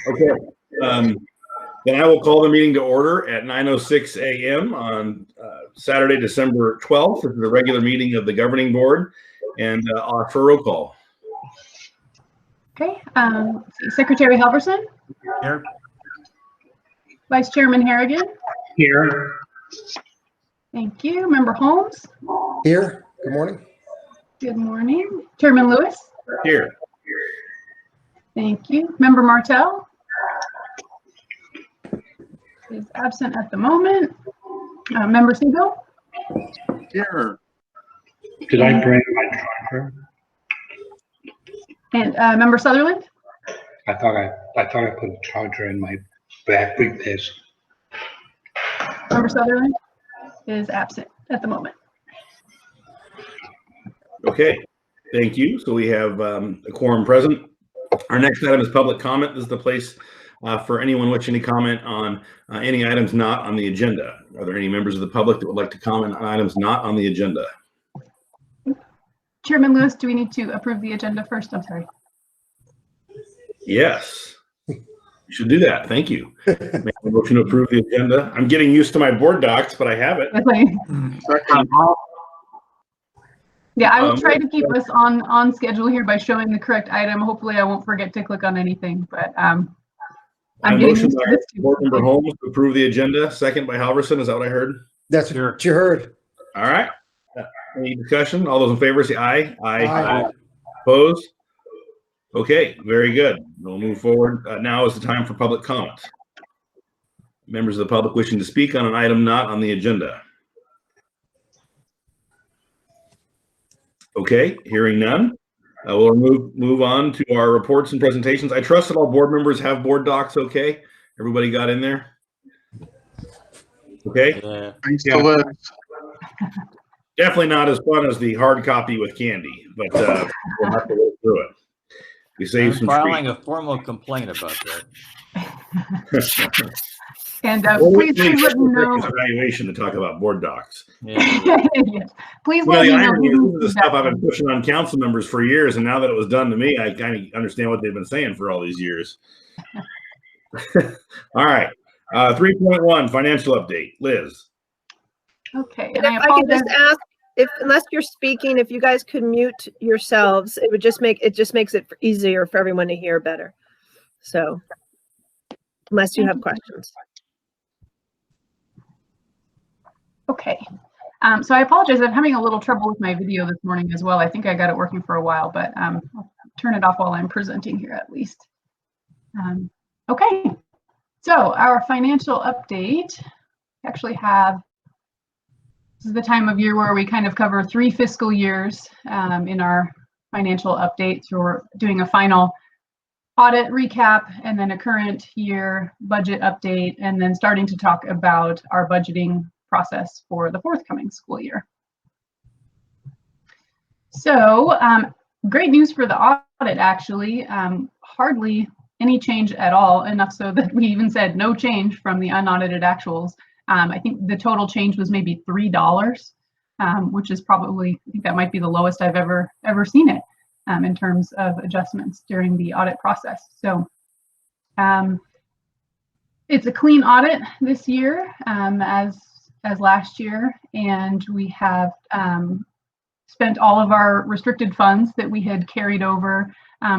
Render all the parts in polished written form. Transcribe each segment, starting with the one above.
Okay. Then I will call the meeting to order at 9:06 a.m. on Saturday, December 12th. This is the regular meeting of the governing board, and I'll ask for a roll call. Okay. Secretary Halverson? Here. Vice Chairman Harrigan? Here. Thank you. Member Holmes? Here. Good morning. Good morning. Chairman Lewis? Here. Thank you. Member Martell? Is absent at the moment. Member Siegel? Here. Did I bring my charger? And Member Sutherland? I thought I put a charger in my back briefcase. Member Sutherland is absent at the moment. Okay. Thank you. So we have a quorum present. Our next item is public comment. This is the place for anyone wishing to comment on any items not on the agenda. Are there any members of the public that would like to comment on items not on the agenda? Chairman Lewis, do we need to approve the agenda first? I'm sorry. Yes. You should do that. Thank you. Make a motion to approve the agenda. I'm getting used to my board docs, but I have it. Yeah, I will try to keep us on schedule here by showing the correct item. Hopefully I won't forget to click on anything, but I'm getting used to this too. Board Member Holmes to approve the agenda, second by Halverson. Is that what I heard? That's what you heard. All right. Any discussion? All those in favor say aye. Aye. Opposed? Okay, very good. We'll move forward. Now is the time for public comment. Members of the public wishing to speak on an item not on the agenda. Okay, hearing none. We'll move on to our reports and presentations. I trust that all board members have board docs. Okay, everybody got in there? Okay. Thanks to Liz. Definitely not as fun as the hard copy with candy, but we'll have to work through it. We saved some filing a formal complaint about that. And please let me know. Evaluation to talk about board docs. Yeah. Yes. Please let me know. This is the stuff I've been pushing on council members for years, and now that it was done to me, I kind of understand what they've been saying for all these years. All right. 3.1 financial update. Liz. Okay. And if I could just ask, unless you're speaking, if you guys could mute yourselves, it makes it easier for everyone to hear better. So, unless you have questions. Okay. So I apologize. I'm having a little trouble with my video this morning as well. I think I got it working for a while, but I'll turn it off while I'm presenting here at least. Okay. So our financial update, we actually have, this is the time of year where we kind of cover 3 fiscal years in our financial update. So we're doing a final audit recap and then a current year budget update, and then starting to talk about our budgeting process for the forthcoming school year. So great news for the audit, actually. Hardly any change at all, enough so that we even said no change from the unaudited actuals. I think the total change was maybe $3, which is probably, I think that might be the lowest I've ever seen it in terms of adjustments during the audit process. So it's a clean audit this year as last year, and we have spent all of our restricted funds that we had carried over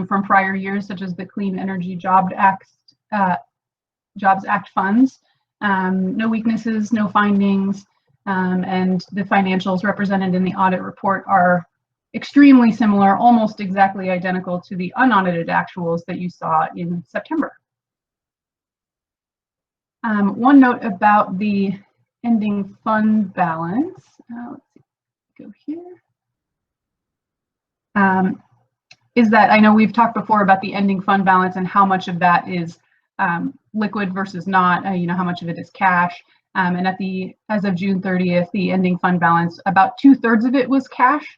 from prior years, such as the Clean Energy Jobs Act funds. No weaknesses, no findings, and the financials represented in the audit report are extremely similar, almost exactly identical to the unaudited actuals that you saw in September. One note about the ending fund balance. Let's see, go here. Is that I know we've talked before about the ending fund balance and how much of that is liquid versus not, how much of it is cash. And as of June 30th, the ending fund balance, about 2/3 of it was cash,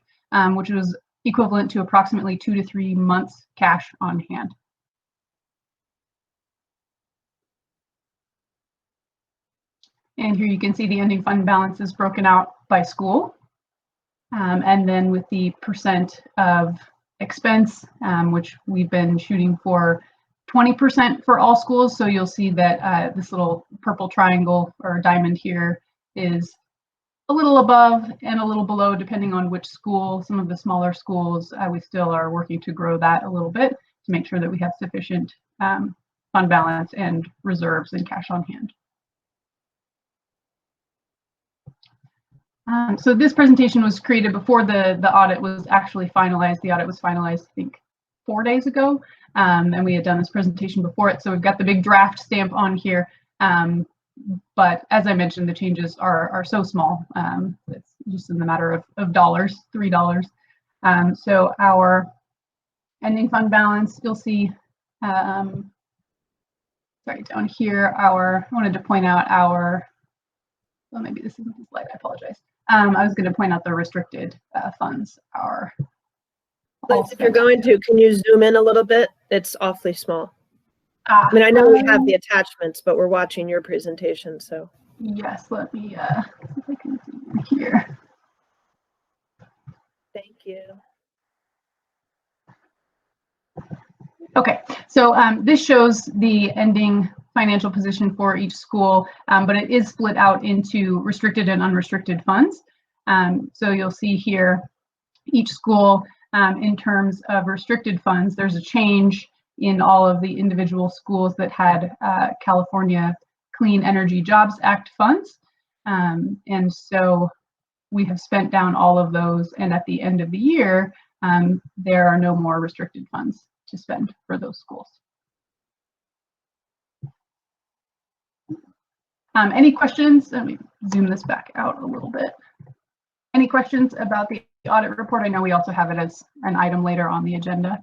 which was equivalent to approximately 2 to 3 months cash on hand. And here you can see the ending fund balance is broken out by school. And then with the percent of expense, which we've been shooting for 20% for all schools. So you'll see that this little purple triangle or diamond here is a little above and a little below, depending on which school. Some of the smaller schools, we still are working to grow that a little bit to make sure that we have sufficient fund balance and reserves and cash on hand. So this presentation was created before the audit was actually finalized. The audit was finalized, I think, 4 days ago, and we had done this presentation before it. So we've got the big draft stamp on here. But as I mentioned, the changes are so small. It's just in the matter of dollars, $3. So our ending fund balance, you'll see, sorry, down here, I wanted to point out well, maybe this isn't the slide, I apologize. I was going to point out the restricted funds are. Liz, if you're going to, can you zoom in a little bit? It's awfully small. I mean, I know we have the attachments, but we're watching your presentation, so. Yes, let me see if I can zoom in here. Thank you. Okay, so this shows the ending financial position for each school, but it is split out into restricted and unrestricted funds. So you'll see here each school in terms of restricted funds, there's a change in all of the individual schools that had California Clean Energy Jobs Act funds. And so we have spent down all of those, and at the end of the year, there are no more restricted funds to spend for those schools. Any questions? Let me zoom this back out a little bit. Any questions about the audit report? I know we also have it as an item later on the agenda.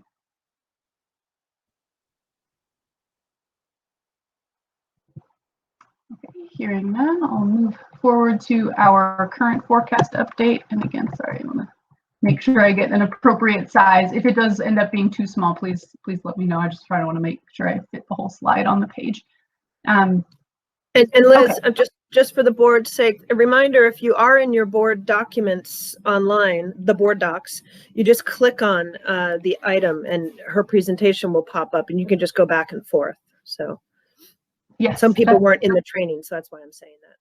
Okay, hearing none, I'll move forward to our current forecast update. And again, sorry, I want to make sure I get an appropriate size. If it does end up being too small, please let me know. I just want to make sure I fit the whole slide on the page. And Liz, okay. Just for the board's sake, a reminder, if you are in your board documents online, the board docs, you just click on the item and her presentation will pop up and you can just go back and forth. So yes, some people weren't in the training, so that's why I'm saying that.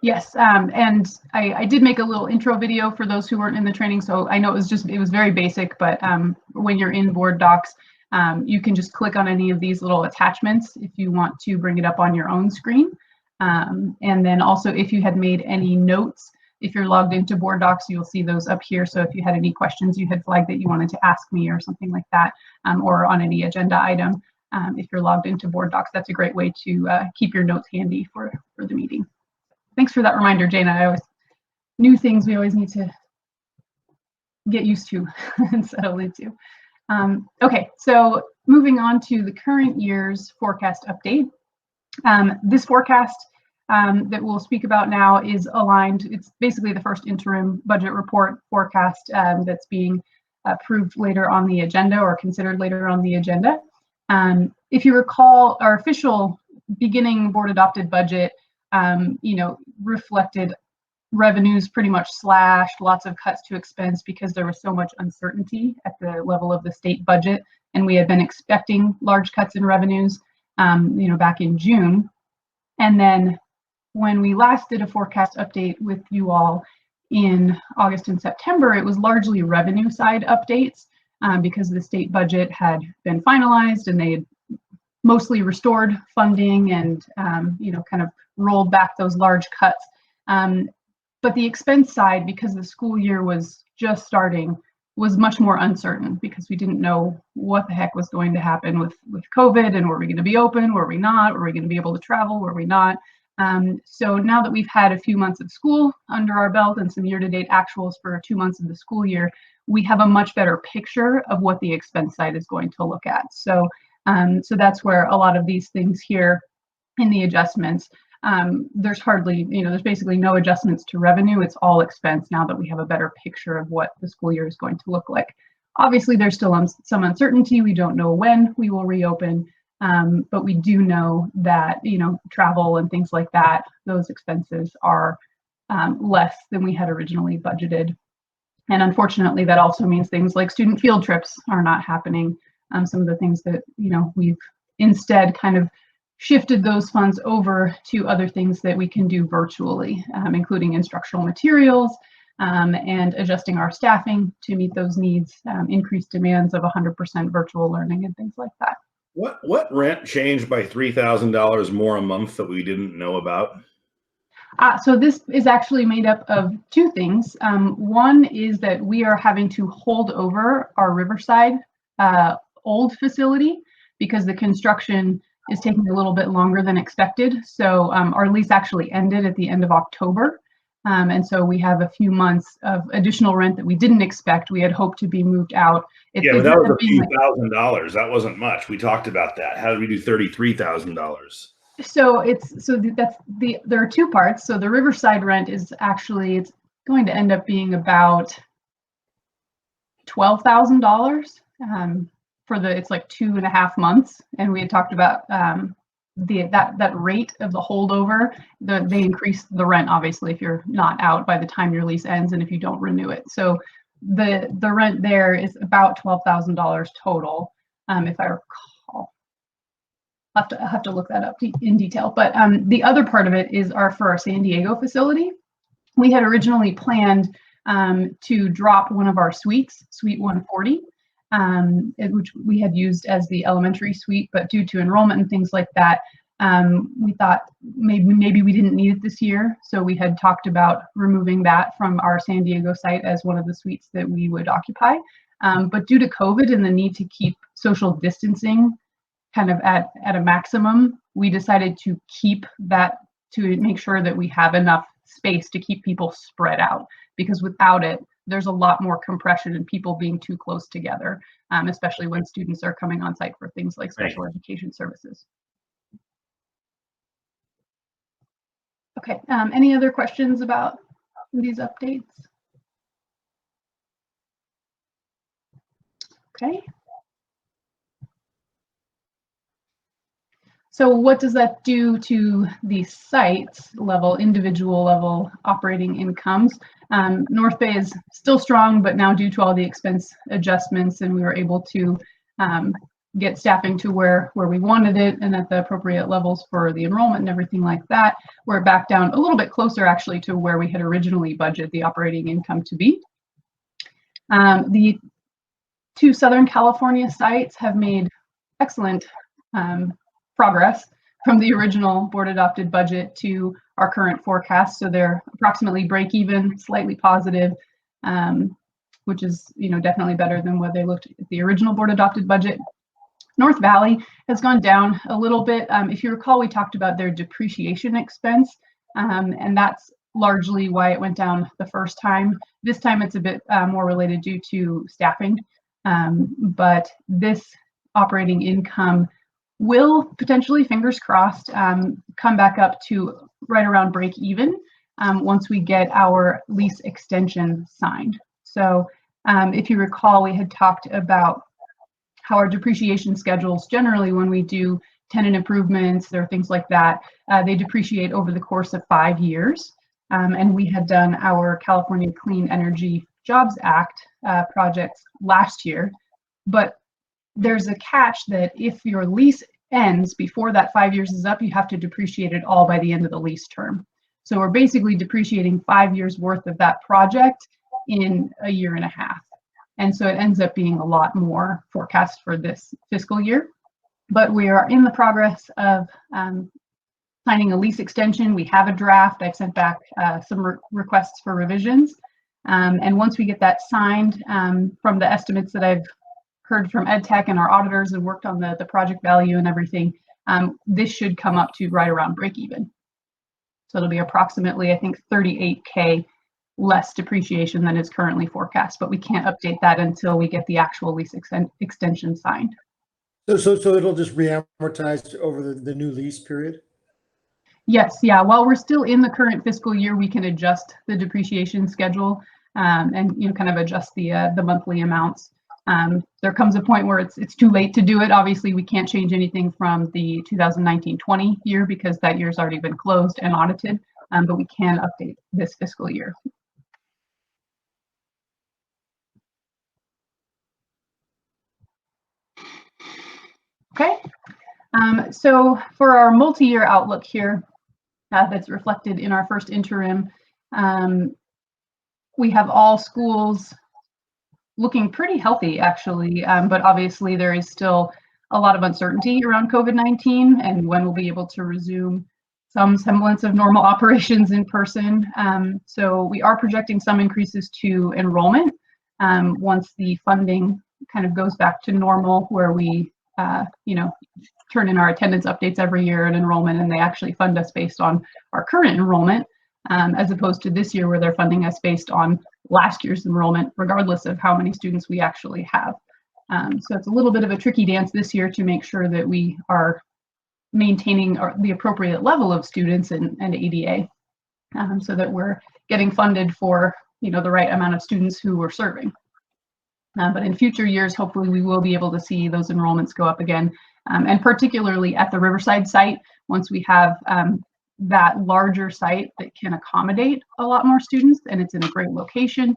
Yes, and I did make a little intro video for those who weren't in the training. So I know it was very basic, but when you're in board docs, you can just click on any of these little attachments if you want to bring it up on your own screen. And then also if you had made any notes, if you're logged into board docs, you'll see those up here. So if you had any questions you had flagged that you wanted to ask me or something like that, or on any agenda item, if you're logged into board docs, that's a great way to keep your notes handy for the meeting. Thanks for that reminder, Jana. New things we always need to get used to and settle into. Okay, so moving on to the current year's forecast update. This forecast that we'll speak about now is aligned. It's basically the first interim budget report forecast that's being approved later on the agenda or considered later on the agenda. If you recall, our official beginning board adopted budget reflected revenues pretty much slashed, lots of cuts to expense because there was so much uncertainty at the level of the state budget, and we had been expecting large cuts in revenues, back in June. And then when we last did a forecast update with you all in August and September, it was largely revenue side updates because the state budget had been finalized and they had mostly restored funding and kind of rolled back those large cuts. But the expense side, because the school year was just starting, was much more uncertain because we didn't know what the heck was going to happen with COVID, and were we going to be open, were we not, were we going to be able to travel, were we not. So now that we've had a few months of school under our belt and some year-to-date actuals for 2 months of the school year, we have a much better picture of what the expense side is going to look at. So that's where a lot of these things here in the adjustments, there's basically no adjustments to revenue. It's all expense now that we have a better picture of what the school year is going to look like. Obviously, there's still some uncertainty. We don't know when we will reopen, but we do know that, travel and things like that, those expenses are less than we had originally budgeted. And unfortunately, that also means things like student field trips are not happening. Some of the things that, we've instead kind of shifted those funds over to other things that we can do virtually, including instructional materials and adjusting our staffing to meet those needs, increased demands of 100% virtual learning and things like that. What rent changed by $3,000 more a month that we didn't know about? So this is actually made up of two things. One is that we are having to hold over our Riverside old facility because the construction is taking a little bit longer than expected. So our lease actually ended at the end of October. And so we have a few months of additional rent that we didn't expect. We had hoped to be moved out. Yeah, but that was a few $1,000s. That wasn't much. We talked about that. How did we do $33,000? So there are two parts. So the Riverside rent is actually, it's going to end up being about $12,000 it's like 2.5 months. And we had talked about that rate of the holdover. They increase the rent obviously if you're not out by the time your lease ends and if you don't renew it. So the rent there is about $12,000 total, if I recall. I'll have to look that up in detail. But the other part of it is for our San Diego facility. We had originally planned to drop one of our suites, Suite 140, which we had used as the elementary suite, but due to enrollment and things like that, we thought maybe we didn't need it this year. So we had talked about removing that from our San Diego site as one of the suites that we would occupy. But due to COVID and the need to keep social distancing kind of at a maximum, we decided to keep that to make sure that we have enough space to keep people spread out, because without it, there's a lot more compression and people being too close together, especially when students are coming on site for things like special education services. Okay, any other questions about these updates? Okay. So what does that do to the site's level, individual level operating incomes? North Bay is still strong, but now due to all the expense adjustments, and we were able to get staffing to where we wanted it and at the appropriate levels for the enrollment and everything like that, we're back down a little bit closer actually to where we had originally budgeted the operating income to be. The two Southern California sites have made excellent progress from the original board adopted budget to our current forecast. So they're approximately break even, slightly positive, which is definitely better than what they looked at the original board adopted budget. North Valley has gone down a little bit. If you recall, we talked about their depreciation expense, and that's largely why it went down the first time. This time it's a bit more related due to staffing, but this operating income will potentially, fingers crossed, come back up to right around break even once we get our lease extension signed. So if you recall, we had talked about how our depreciation schedules, generally when we do tenant improvements or things like that, they depreciate over the course of 5 years. And we had done our California Clean Energy Jobs Act projects last year, but there's a catch that if your lease ends before that 5 years is up, you have to depreciate it all by the end of the lease term. So we're basically depreciating 5 years worth of that project in a year and a half. And so it ends up being a lot more forecast for this fiscal year. But we are in the progress of signing a lease extension. We have a draft. I've sent back some requests for revisions. And once we get that signed, from the estimates that I've heard from EdTech and our auditors and worked on the project value and everything, this should come up to right around break even. So it'll be approximately, I think, $38K less depreciation than is currently forecast, but we can't update that until we get the actual lease extension signed. So it'll just reamortize over the new lease period? Yes, yeah. While we're still in the current fiscal year, we can adjust the depreciation schedule and kind of adjust the monthly amounts. There comes a point where it's too late to do it. Obviously, we can't change anything from the 2019-20 year because that year's already been closed and audited, but we can update this fiscal year. Okay. So for our multi-year outlook here, that's reflected in our first interim, we have all schools looking pretty healthy, actually, but obviously there is still a lot of uncertainty around COVID-19 and when we'll be able to resume some semblance of normal operations in person. So we are projecting some increases to enrollment once the funding kind of goes back to normal, where we, turn in our attendance updates every year and enrollment, and they actually fund us based on our current enrollment, as opposed to this year where they're funding us based on last year's enrollment, regardless of how many students we actually have. So it's a little bit of a tricky dance this year to make sure that we are maintaining the appropriate level of students and ADA, so that we're getting funded for the right amount of students who we're serving. But in future years, hopefully we will be able to see those enrollments go up again, and particularly at the Riverside site, once we have that larger site that can accommodate a lot more students and it's in a great location.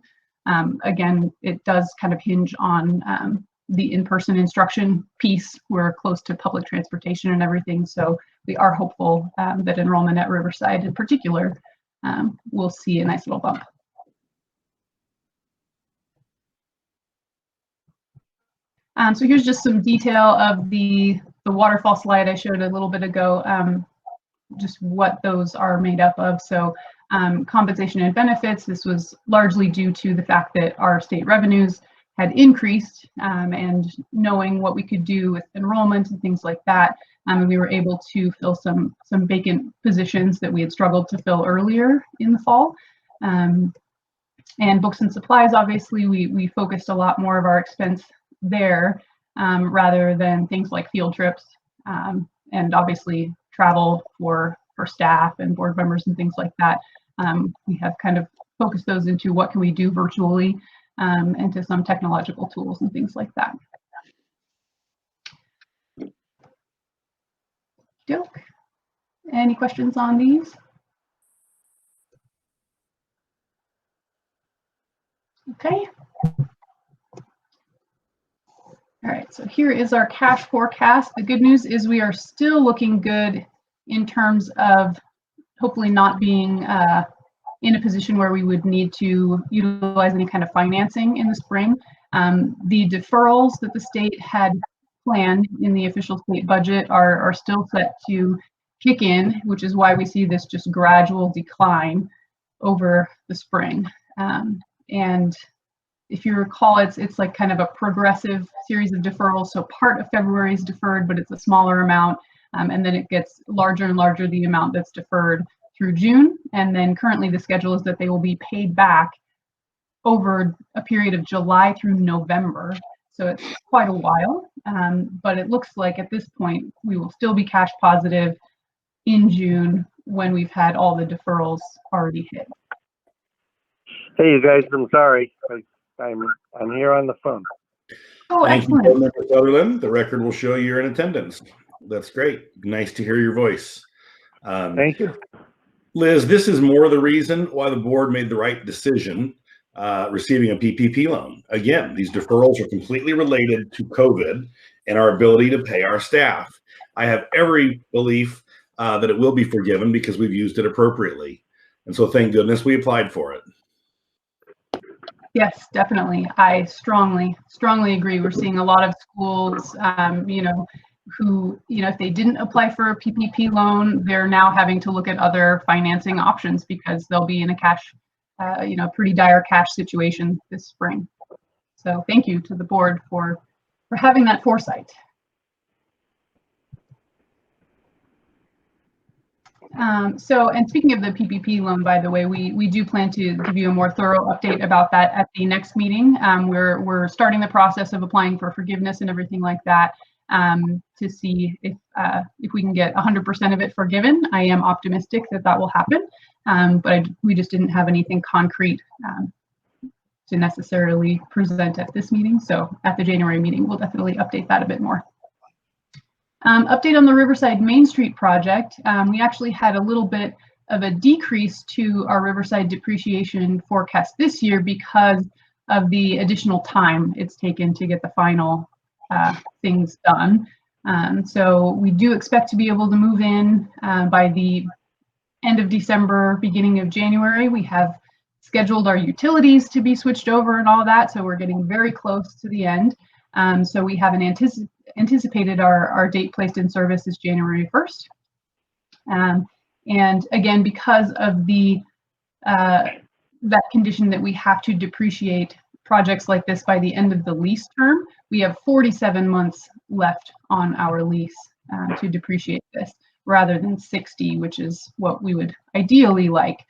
Again, it does kind of hinge on the in-person instruction piece. We're close to public transportation and everything, so we are hopeful that enrollment at Riverside in particular will see a nice little bump. So here's just some detail of the waterfall slide I showed a little bit ago, just what those are made up of. So compensation and benefits, this was largely due to the fact that our state revenues had increased, and knowing what we could do with enrollment and things like that, we were able to fill some vacant positions that we had struggled to fill earlier in the fall. And books and supplies, obviously, we focused a lot more of our expense there, rather than things like field trips, and obviously travel for staff and board members and things like that. We have kind of focused those into what can we do virtually, and to some technological tools and things like that. Doke. Any questions on these? Okay. All right, so here is our cash forecast. The good news is we are still looking good in terms of hopefully not being in a position where we would need to utilize any kind of financing in the spring. The deferrals that the state had planned in the official state budget are still set to kick in, which is why we see this just gradual decline over the spring. And if you recall, it's like kind of a progressive series of deferrals. So part of February is deferred, but it's a smaller amount. And then it gets larger and larger, the amount that's deferred through June. And then currently the schedule is that they will be paid back over a period of July through November. So it's quite a while, but it looks like at this point, we will still be cash positive in June when we've had all the deferrals already hit. Hey, you guys, I'm sorry. I'm here on the phone. Oh, Thank excellent. you, Mr. Sutherland. The record will show you're in attendance. That's great. Nice to hear your voice. Thank you. Liz, this is more the reason why the board made the right decision receiving a PPP loan. Again, these deferrals are completely related to COVID and our ability to pay our staff. I have every belief that it will be forgiven because we've used it appropriately. And so thank goodness we applied for it. Yes, definitely. I strongly agree. We're seeing a lot of schools, who, if they didn't apply for a PPP loan, they're now having to look at other financing options because they'll be in a cash, pretty dire cash situation this spring. So thank you to the board for having that foresight. And speaking of the PPP loan, by the way, we do plan to give you a more thorough update about that at the next meeting. We're starting the process of applying for forgiveness and everything like that, to see if we can get 100% of it forgiven. I am optimistic that will happen, but we just didn't have anything concrete to necessarily present at this meeting. So at the January meeting, we'll definitely update that a bit more. Update on the Riverside Main Street project. We actually had a little bit of a decrease to our Riverside depreciation forecast this year because of the additional time it's taken to get the final things done. So we do expect to be able to move in by the end of December, beginning of January. We have scheduled our utilities to be switched over and all that, so we're getting very close to the end. So we haven't anticipated our date placed in service is January 1st. And again, because of the that condition that we have to depreciate projects like this by the end of the lease term, we have 47 months left on our lease to depreciate this, rather than 60, which is what we would ideally like.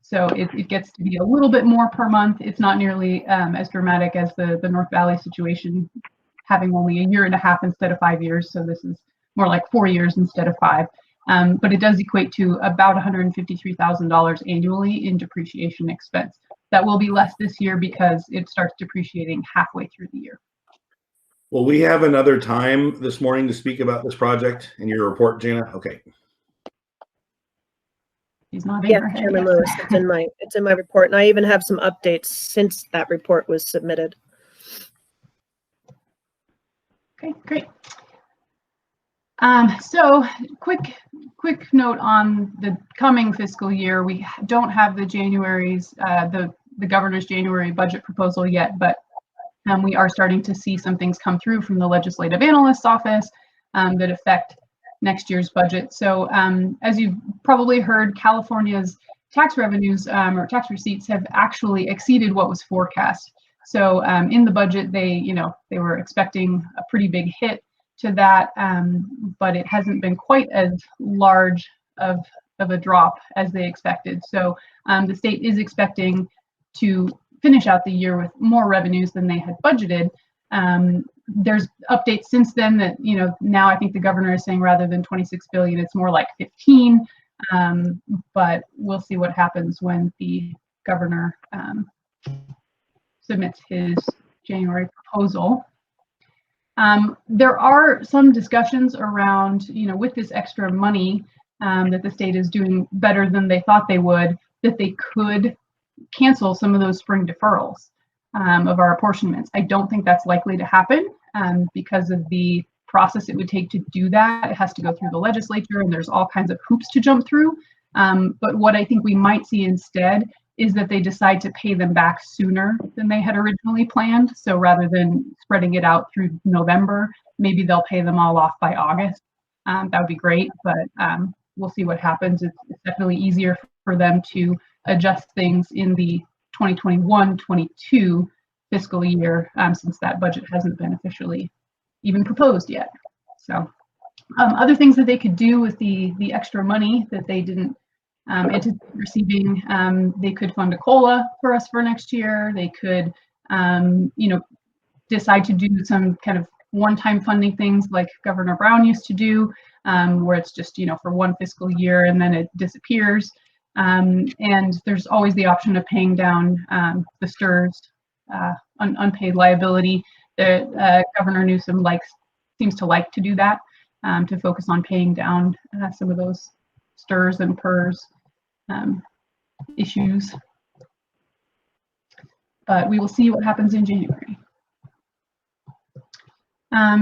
So it gets to be a little bit more per month. It's not nearly as dramatic as the North Valley situation, having only a year and a half instead of 5 years. So this is more like 4 years instead of 5. But it does equate to about $153,000 annually in depreciation expense. That will be less this year because it starts depreciating halfway through the year. Will we have another time this morning to speak about this project in your report, Jana? Okay. He's nodding Yes, her head. Chairman Yes. Lewis, it's in my report, and I even have some updates since that report was submitted. Okay, great. So quick note on the coming fiscal year. We don't have the the governor's January budget proposal yet, but we are starting to see some things come through from the legislative analyst's office that affect next year's budget. So as you've probably heard, California's tax revenues or tax receipts have actually exceeded what was forecast. So in the budget, they were expecting a pretty big hit to that, but it hasn't been quite as large of a drop as they expected. So the state is expecting to finish out the year with more revenues than they had budgeted. There's updates since then that, now I think the governor is saying rather than 26 billion, it's more like 15. But we'll see what happens when the governor submits his January proposal. There are some discussions around, with this extra money that the state is doing better than they thought they would, that they could cancel some of those spring deferrals of our apportionments. I don't think that's likely to happen because of the process it would take to do that. It has to go through the legislature and there's all kinds of hoops to jump through. But what I think we might see instead is that they decide to pay them back sooner than they had originally planned. So rather than spreading it out through November, maybe they'll pay them all off by August. That would be great, but we'll see what happens. It's definitely easier for them to adjust things in the 2021-22 fiscal year since that budget hasn't been officially even proposed yet. So other things that they could do with the extra money that they didn't anticipate receiving, they could fund a COLA for us for next year. They could, decide to do some kind of one-time funding things like Governor Brown used to do, where it's just, for one fiscal year and then it disappears. And there's always the option of paying down the STRS unpaid liability. The Governor Newsom seems to like to do that, to focus on paying down some of those STRS and PERS issues. But we will see what happens in January.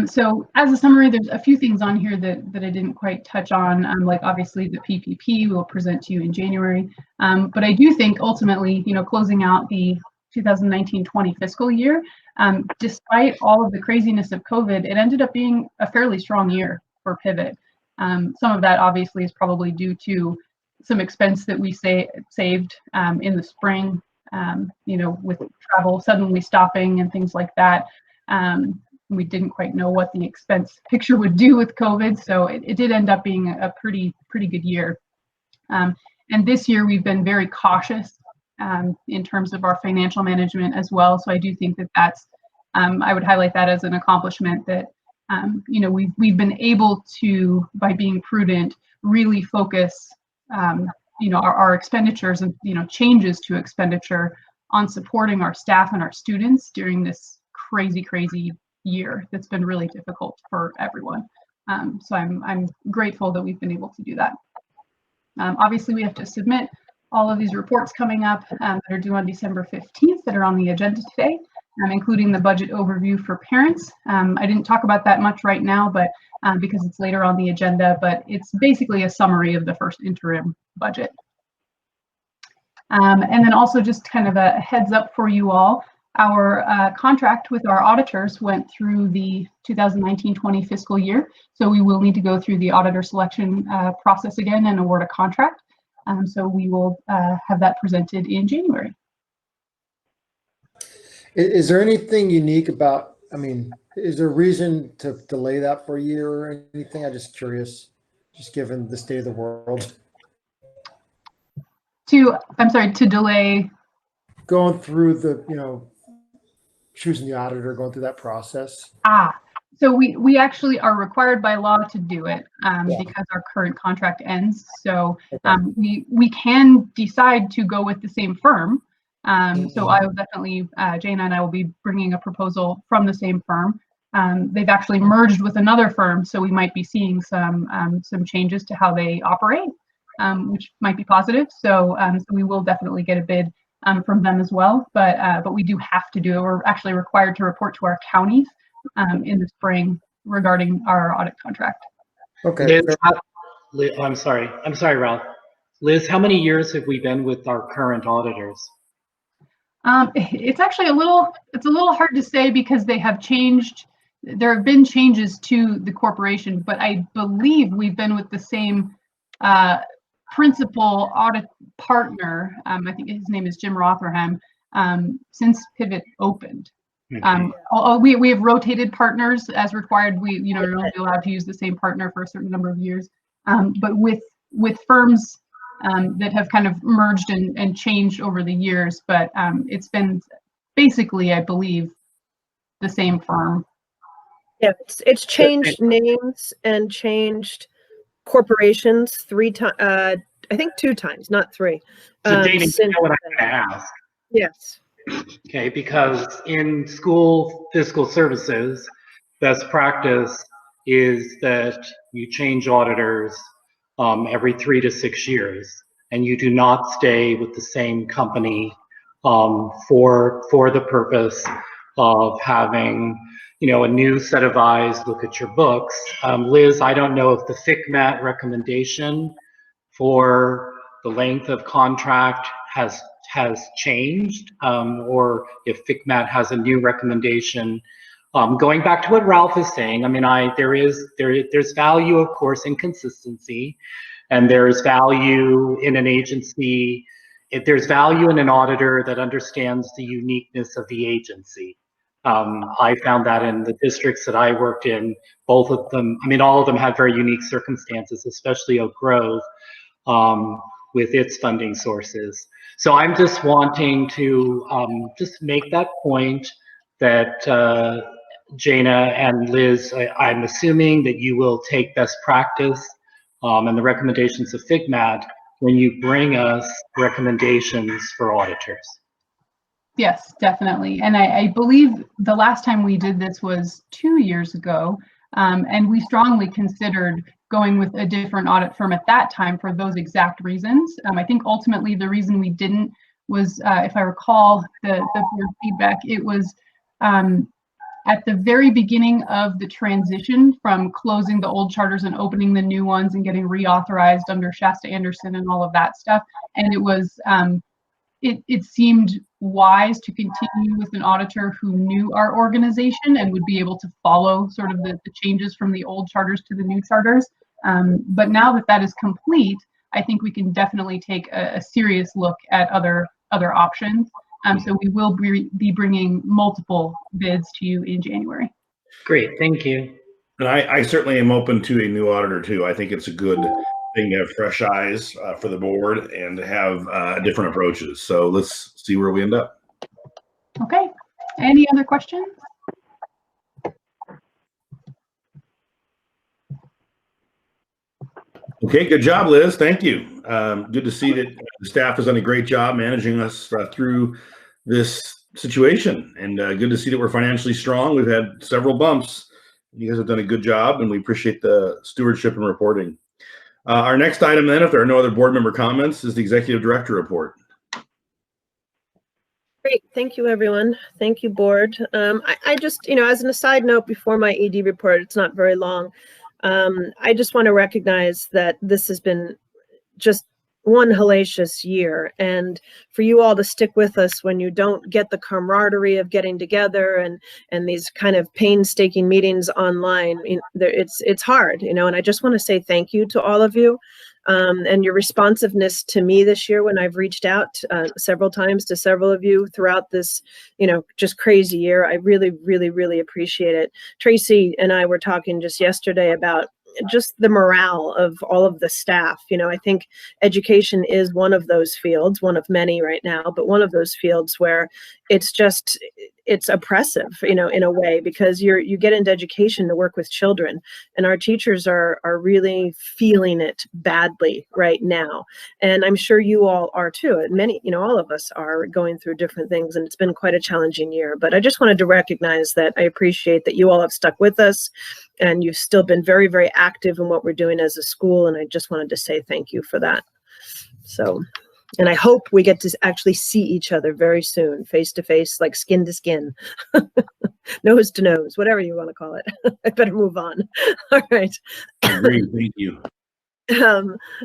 So as a summary, there's a few things on here that I didn't quite touch on, like obviously the PPP we'll present to you in January. But I do think ultimately, closing out the 2019-20 fiscal year, despite all of the craziness of COVID, it ended up being a fairly strong year for Pivot. Some of that obviously is probably due to some expense that we saved in the spring, with travel suddenly stopping and things like that. We didn't quite know what the expense picture would do with COVID, so it did end up being a pretty good year. And this year we've been very cautious in terms of our financial management as well. So I do think that that's, I would highlight that as an accomplishment that, we've been able to, by being prudent, really focus, our expenditures and, changes to expenditure on supporting our staff and our students during this crazy year that's been really difficult for everyone. So I'm grateful that we've been able to do that. Obviously, we have to submit all of these reports coming up that are due on December 15th that are on the agenda today. including the budget overview for parents. I didn't talk about that much right now, but because it's later on the agenda, but it's basically a summary of the first interim budget. And then also just kind of a heads up for you all, our contract with our auditors went through the 2019-20 fiscal year. So we will need to go through the auditor selection process again and award a contract. So we will have that presented in January. Is there anything unique about, I mean, is there a reason to delay that for a year or anything? I'm just curious, just given the state of the world. I'm sorry, to delay? Going through the, you know, choosing the auditor, going through that process. So we actually are required by law to do it because our current contract ends. So we can decide to go with the same firm. So I will definitely, Jana and I will be bringing a proposal from the same firm. They've actually merged with another firm, so we might be seeing some changes to how they operate, which might be positive. So we will definitely get a bid from them as well. But we do have to do it. We're actually required to report to our counties in the spring regarding our audit contract. Okay. Liz, I'm sorry, Ralph. Liz, how many years have we been with our current auditors? It's actually a little hard to say because they have changed. There have been changes to the corporation, but I believe we've been with the same principal audit partner. I think his name is Jim Rotherham, since Pivot opened. We have rotated partners as required. We are only allowed to use the same partner for a certain number of years. But with firms that have kind of merged and changed over the years, but it's been basically, I believe, the same firm. Yeah, it's changed names and changed corporations 3 times. I think 2 times, not 3. So Jane, you know what I'm going to ask? Yes. Okay, because in school fiscal services, best practice is that you change auditors every 3 to 6 years, and you do not stay with the same company for the purpose of having, a new set of eyes look at your books. Liz, I don't know if the FCMAT recommendation for the length of contract has changed, or if FCMAT has a new recommendation. Going back to what Ralph is saying, I mean, there's value, of course, in consistency, and there's value in an agency. There's value in an auditor that understands the uniqueness of the agency. I found that in the districts that I worked in, both of them, I mean, all of them had very unique circumstances, especially Oak Grove, with its funding sources. So I'm just wanting to just make that point that Jana and Liz, I'm assuming that you will take best practice and the recommendations of FCMAT when you bring us recommendations for auditors. Yes, definitely. And I believe the last time we did this was 2 years ago, and we strongly considered going with a different audit firm at that time for those exact reasons. I think ultimately the reason we didn't was, if I recall the board feedback, it was at the very beginning of the transition from closing the old charters and opening the new ones and getting reauthorized under Shasta Anderson and all of that stuff. And it was, it seemed wise to continue with an auditor who knew our organization and would be able to follow sort of the changes from the old charters to the new charters. But now that that is complete, I think we can definitely take a serious look at other options. So we will be bringing multiple bids to you in January. Great, thank you. And I certainly am open to a new auditor too. I think it's a good thing to have fresh eyes for the board and to have different approaches. So let's see where we end up. Okay, any other questions? Okay, good job, Liz. Thank you. Good to see that the staff has done a great job managing us through this situation, and good to see that we're financially strong. We've had several bumps. You guys have done a good job, and we appreciate the stewardship and reporting. Our next item then, if there are no other board member comments, is the executive director report. Great. Thank you, everyone. Thank you, board. I just, as an aside note before my ED report, it's not very long. I just want to recognize that this has been just one hellacious year, and for you all to stick with us when you don't get the camaraderie of getting together and these kind of painstaking meetings online, it's hard, and I just want to say thank you to all of you. And your responsiveness to me this year when I've reached out several times to several of you throughout this, just crazy year. I really, really, really appreciate it. Tracy and I were talking just yesterday about just the morale of all of the staff. I think education is one of those fields, one of many right now, but one of those fields where it's oppressive, in a way, because you get into education to work with children, and our teachers are really feeling it badly right now. And I'm sure you all are too. Many, all of us are going through different things, and it's been quite a challenging year. But I just wanted to recognize that I appreciate that you all have stuck with us, and you've still been very, very active in what we're doing as a school. And I just wanted to say thank you for that. So, and I hope we get to actually see each other very soon, face to face, like skin to skin, nose to nose, whatever you want to call it. I better move on. All right. Great, thank you.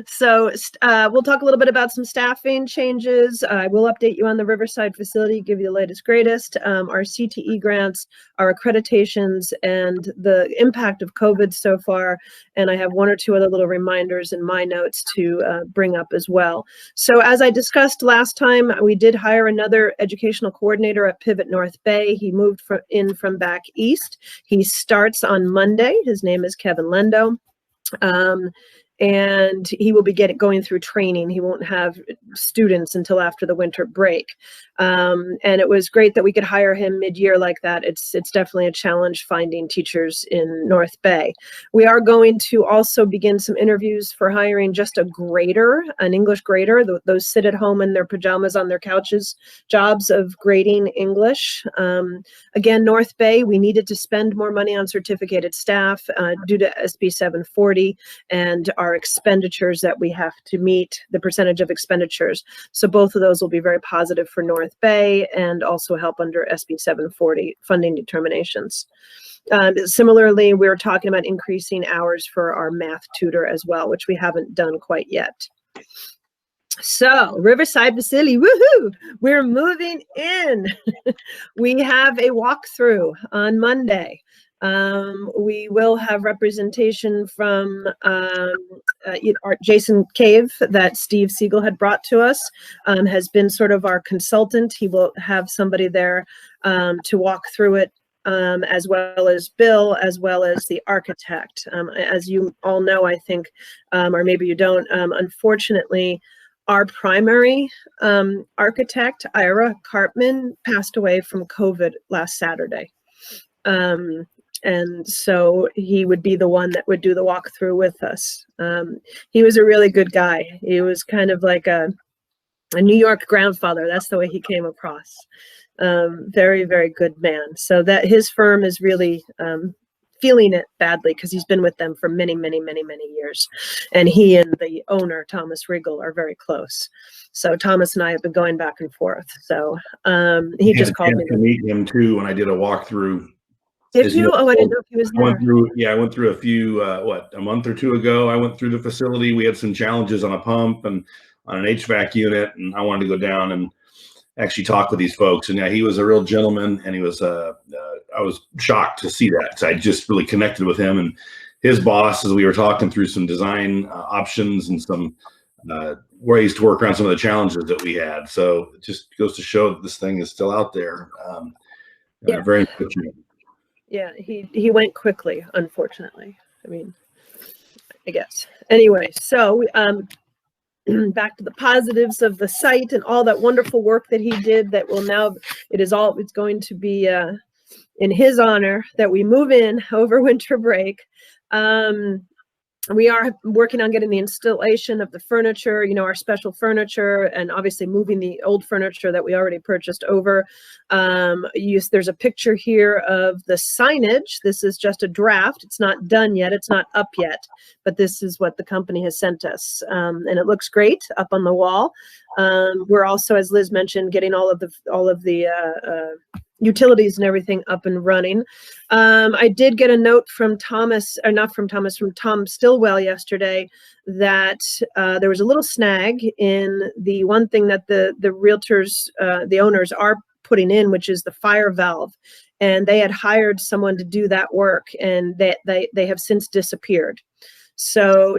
So we'll talk a little bit about some staffing changes. I will update you on the Riverside facility, give you the latest, greatest, our CTE grants, our accreditations, and the impact of COVID so far. And I have one or two other little reminders in my notes to bring up as well. So as I discussed last time, we did hire another educational coordinator at Pivot North Bay. He moved in from back east. He starts on Monday. His name is Kevin Lendo. And he will be going through training. He won't have students until after the winter break. And it was great that we could hire him mid-year like that. It's definitely a challenge finding teachers in North Bay. We are going to also begin some interviews for hiring just a grader, an English grader, those sit at home in their pajamas on their couches, jobs of grading English. Again, North Bay, we needed to spend more money on certificated staff due to SB 740 and our expenditures that we have to meet, the percentage of expenditures. So both of those will be very positive for North Bay and also help under SB 740 funding determinations. Similarly, we're talking about increasing hours for our math tutor as well, which we haven't done quite yet. So Riverside facility, woohoo! We're moving in. We have a walkthrough on Monday. We will have representation from Jason Cave that Steve Siegel had brought to us, has been sort of our consultant. He will have somebody there to walk through it, as well as Bill, as well as the architect. As you all know, I think, or maybe you don't, unfortunately, our primary architect, Ira Karpman, passed away from COVID last Saturday. And so he would be the one that would do the walkthrough with us. He was a really good guy. He was kind of like a New York grandfather. That's the way he came across. Very, very good man. So that his firm is really feeling it badly because he's been with them for many, many, many, many years. And he and the owner, Thomas Riegel, are very close. So Thomas and I have been going back and forth. So he just called me to meet him too when I did a walkthrough. Did you? Oh, I didn't know if he was there. I went through a few, a month or two ago, I went through the facility. We had some challenges on a pump and on an HVAC unit, and I wanted to go down and actually talk with these folks. And yeah, he was a real gentleman, and he was, I was shocked to see that. So I just really connected with him and his boss as we were talking through some design options and some ways to work around some of the challenges that we had. So it just goes to show that this thing is still out there. Yeah. Very unfortunate. Yeah, he went quickly, unfortunately. I mean, I guess. Anyway, so back to the positives of the site and all that wonderful work that he did that will now, it's going to be in his honor that we move in over winter break. We are working on getting the installation of the furniture, our special furniture, and obviously moving the old furniture that we already purchased over. There's a picture here of the signage. This is just a draft. It's not done yet. It's not up yet, but this is what the company has sent us. And it looks great up on the wall. We're also, as Liz mentioned, getting all of the utilities and everything up and running. I did get a note from Thomas, or not from Thomas, from Tom Stillwell yesterday that there was a little snag in the one thing that the realtors, the owners are putting in, which is the fire valve. And they had hired someone to do that work, and they have since disappeared. So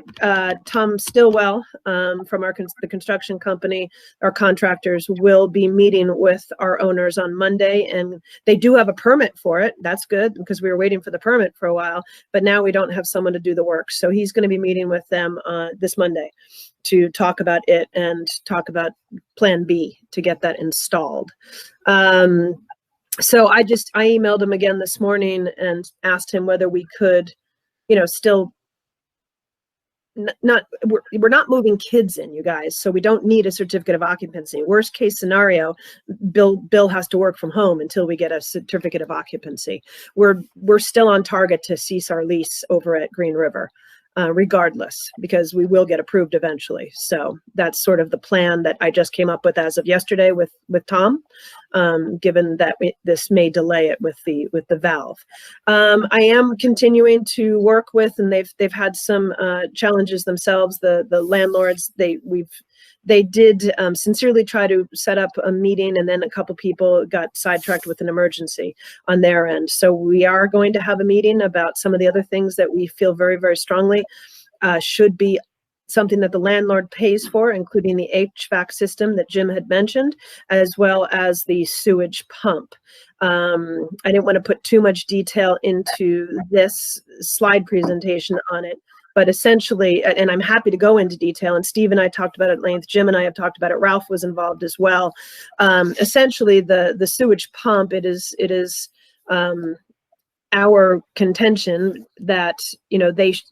Tom Stillwell from the construction company, our contractors, will be meeting with our owners on Monday, and they do have a permit for it. That's good, because we were waiting for the permit for a while, but now we don't have someone to do the work. So he's going to be meeting with them this Monday to talk about it and talk about Plan B to get that installed. So I emailed him again this morning and asked him whether we could, still we're not moving kids in, you guys, so we don't need a certificate of occupancy. Worst case scenario, Bill has to work from home until we get a certificate of occupancy. We're still on target to cease our lease over at Green River, regardless, because we will get approved eventually. So that's sort of the plan that I just came up with as of yesterday with Tom, given that this may delay it with the valve. I am continuing to work with, and they've had some challenges themselves. The landlords, they did sincerely try to set up a meeting, and then a couple people got sidetracked with an emergency on their end. So we are going to have a meeting about some of the other things that we feel very, very strongly should be something that the landlord pays for, including the HVAC system that Jim had mentioned, as well as the sewage pump. I didn't want to put too much detail into this slide presentation on it, but essentially, and I'm happy to go into detail, and Steve and I talked about it at length, Jim and I have talked about it, Ralph was involved as well. Essentially, the sewage pump, it is our contention that,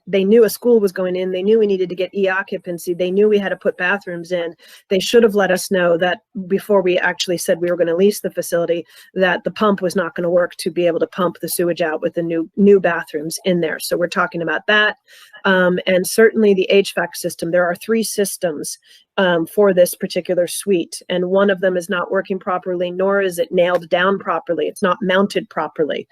they knew a school was going in, they knew we needed to get e-occupancy, they knew we had to put bathrooms in. They should have let us know that before we actually said we were going to lease the facility, that the pump was not going to work to be able to pump the sewage out with the new bathrooms in there. So we're talking about that. And certainly the HVAC system, there are 3 systems for this particular suite, and one of them is not working properly, nor is it nailed down properly. It's not mounted properly.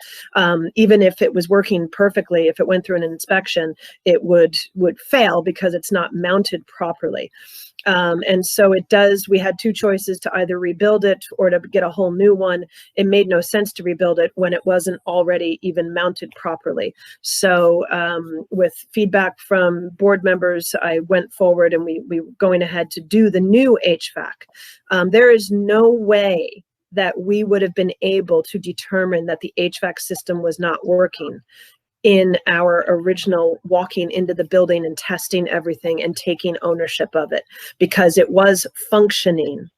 Even if it was working perfectly, if it went through an inspection, it would fail because it's not mounted properly. And so we had 2 choices, to either rebuild it or to get a whole new one. It made no sense to rebuild it when it wasn't already even mounted properly. So with feedback from board members, I went forward and we were going ahead to do the new HVAC. There is no way that we would have been able to determine that the HVAC system was not working in our original walking into the building and testing everything and taking ownership of it, because it was functioning,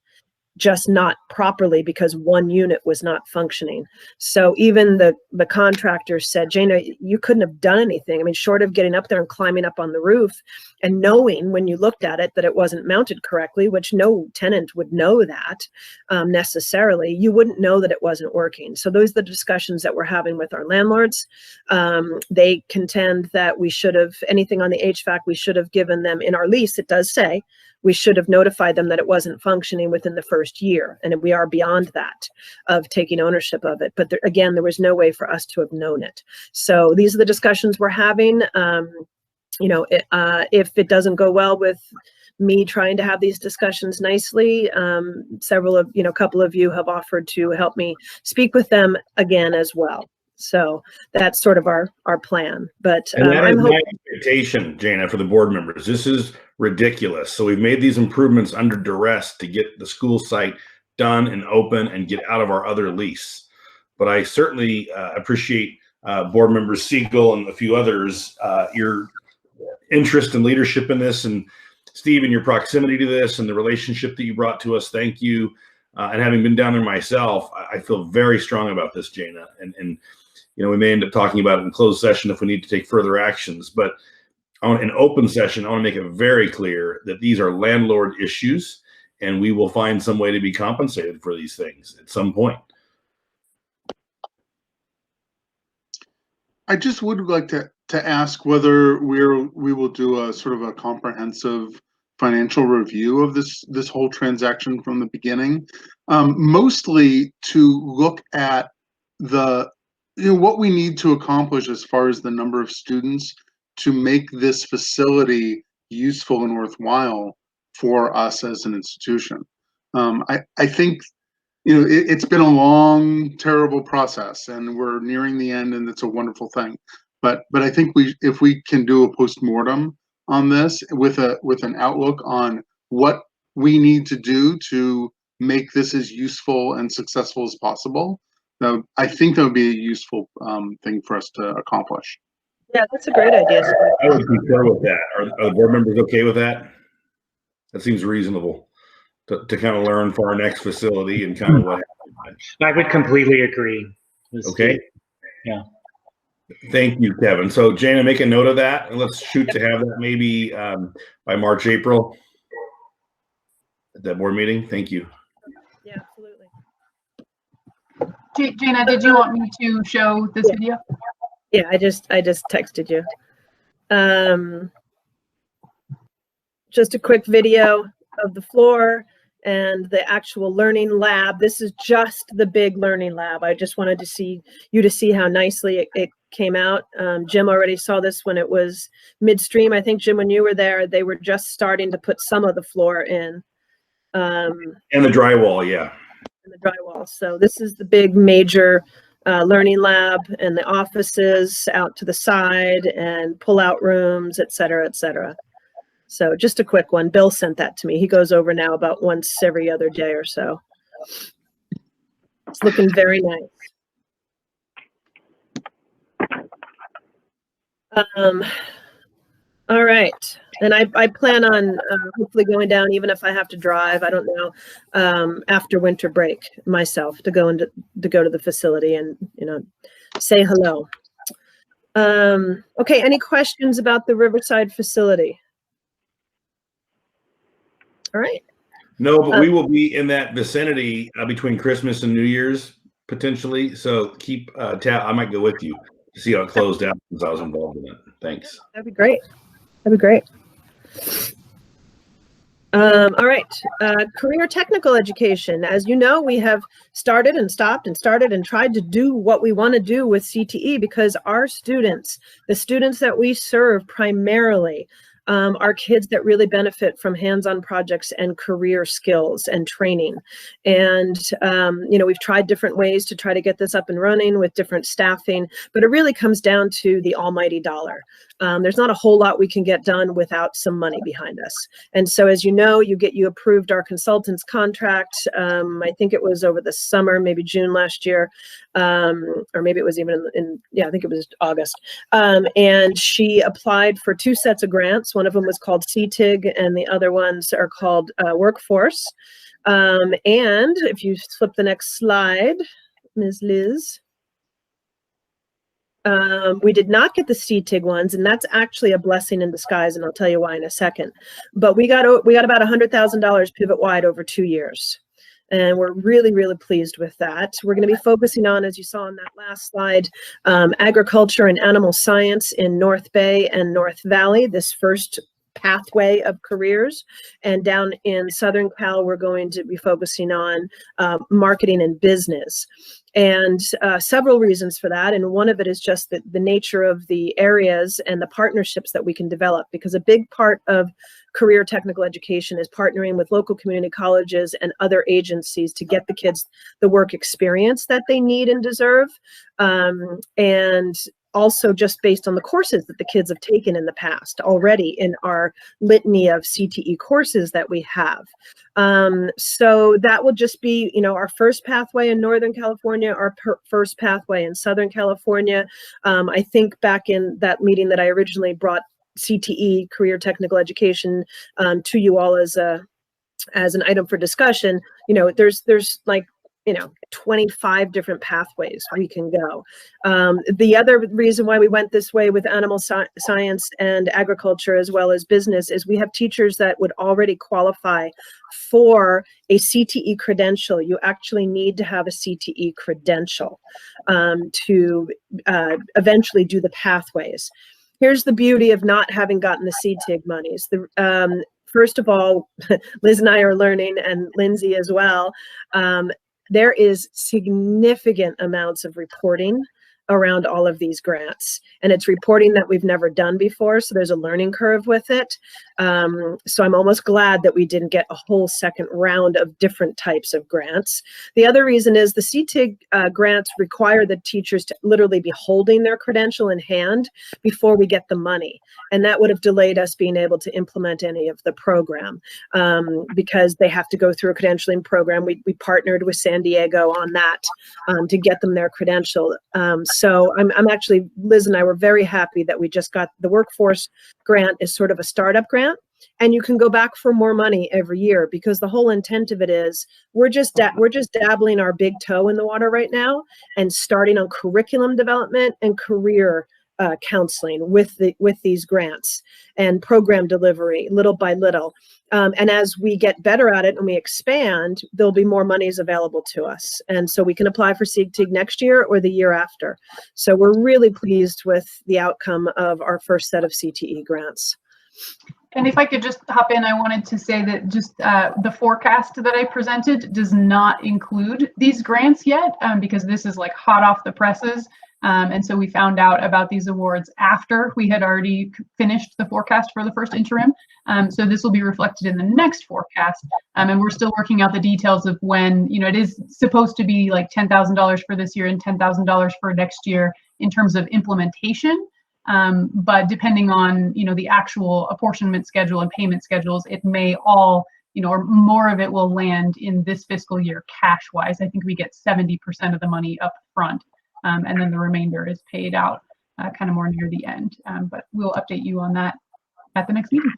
just not properly, because one unit was not functioning. So even the contractor said, Jana, you couldn't have done anything. I mean, short of getting up there and climbing up on the roof and knowing when you looked at it that it wasn't mounted correctly, which no tenant would know that necessarily, you wouldn't know that it wasn't working. So those are the discussions that we're having with our landlords. They contend that we should have, anything on the HVAC, we should have given them in our lease. It does say we should have notified them that it wasn't functioning within the first year. And we are beyond that of taking ownership of it. But again, there was no way for us to have known it. So these are the discussions we're having. If it doesn't go well with me trying to have these discussions nicely, a couple of you have offered to help me speak with them again as well. So that's sort of our plan. But I'm hoping, my expectation, Jana, for the board members, this is ridiculous. So we've made these improvements under duress to get the school site done and open and get out of our other lease. But I certainly appreciate board members Siegel and a few others, your interest and leadership in this, and Steve, and your proximity to this and the relationship that you brought to us. Thank you. And having been down there myself, I feel very strong about this, Jana. And we may end up talking about it in closed session if we need to take further actions. But on an open session, I want to make it very clear that these are landlord issues, and we will find some way to be compensated for these things at some point. I just would like to ask whether we will do a sort of a comprehensive financial review of this whole transaction from the beginning, mostly to look at what we need to accomplish as far as the number of students to make this facility useful and worthwhile for us as an institution. I think it's been a long, terrible process, and we're nearing the end, and it's a wonderful thing. But I think if we can do a postmortem on this with an outlook on what we need to do to make this as useful and successful as possible, I think that would be a useful thing for us to accomplish. Yeah, that's a great idea. I would concur with that. Are the board members okay with that? That seems reasonable to kind of learn for our next facility and kind of what happened. I would completely agree. Okay. Yeah. Thank you, Kevin. So Jana, make a note of that, and let's shoot to have that maybe by March, April at that board meeting. Thank you. Yeah, absolutely. Jana, did you want me to show this video? Yeah, I just texted you. Just a quick video of the floor and the actual learning lab. This is just the big learning lab. I just wanted to see how nicely it came out. Jim already saw this when it was midstream. I think, Jim, when you were there, they were just starting to put some of the floor in. And the drywall, yeah. And the drywall. So this is the big major learning lab, and the offices out to the side and pull-out rooms, et cetera, et cetera. So just a quick one. Bill sent that to me. He goes over now about once every other day or so. It's looking very nice. All right. And I plan on hopefully going down, even if I have to drive, I don't know, after winter break myself to go to the facility and, say hello. Okay. Any questions about the Riverside facility? All right. No, but we will be in that vicinity between Christmas and New Year's potentially. So keep I might go with you to see how it closed out since I was involved in it. Thanks. That'd be great. That'd be great. All right. Career technical education. As you know, we have started and stopped and started and tried to do what we want to do with CTE because our students, the students that we serve primarily, are kids that really benefit from hands-on projects and career skills and training. And, we've tried different ways to try to get this up and running with different staffing, but it really comes down to the almighty dollar. There's not a whole lot we can get done without some money behind us. And so, as you know, you approved our consultant's contract. I think it was over the summer, maybe June last year, or maybe it was even I think it was August. And she applied for 2 sets of grants. One of them was called CTIG, and the other ones are called Workforce. And if you flip the next slide, Ms. Liz. We did not get the CTIG ones, and that's actually a blessing in disguise, and I'll tell you why in a second. But we got about $100,000 pivot-wide over 2 years. And we're really, really pleased with that. We're going to be focusing on, as you saw on that last slide, agriculture and animal science in North Bay and North Valley, this first pathway of careers. And down in Southern Cal, we're going to be focusing on marketing and business. And several reasons for that. And one of it is just the nature of the areas and the partnerships that we can develop, because a big part of career technical education is partnering with local community colleges and other agencies to get the kids the work experience that they need and deserve. And also just based on the courses that the kids have taken in the past already in our litany of CTE courses that we have. So that will just be, our first pathway in Northern California, our first pathway in Southern California. I think back in that meeting that I originally brought CTE, career technical education, to you all as an item for discussion, there's like, 25 different pathways we can go. The other reason why we went this way with animal science and agriculture as well as business is we have teachers that would already qualify for a CTE credential. You actually need to have a CTE credential to eventually do the pathways. Here's the beauty of not having gotten the CTIG monies. first of all, Liz and I are learning, and Lindsay as well. There is significant amounts of reporting around all of these grants, and it's reporting that we've never done before, so there's a learning curve with it. So I'm almost glad that we didn't get a whole second round of different types of grants. The other reason is the CTIG grants require the teachers to literally be holding their credential in hand before we get the money, and that would have delayed us being able to implement any of the program, because they have to go through a credentialing program. We partnered with San Diego on that to get them their credential. So I'm actually, Liz and I were very happy that we just got the workforce grant is sort of a startup grant, and you can go back for more money every year, because the whole intent of it is we're just dabbling our big toe in the water right now and starting on curriculum development and career counseling with these grants and program delivery little by little. And as we get better at it and we expand, there'll be more monies available to us. And so we can apply for CTIG next year or the year after. So we're really pleased with the outcome of our first set of CTE grants. And if I could just hop in, I wanted to say that just the forecast that I presented does not include these grants yet, because this is like hot off the presses. And so we found out about these awards after we had already finished the forecast for the first interim. So this will be reflected in the next forecast. And we're still working out the details of when, it is supposed to be like $10,000 for this year and $10,000 for next year in terms of implementation. But depending on, the actual apportionment schedule and payment schedules, it may all, or more of it will land in this fiscal year cash wise. I think we get 70% of the money up front. And then the remainder is paid out kind of more near the end. But we'll update you on that at the next meeting.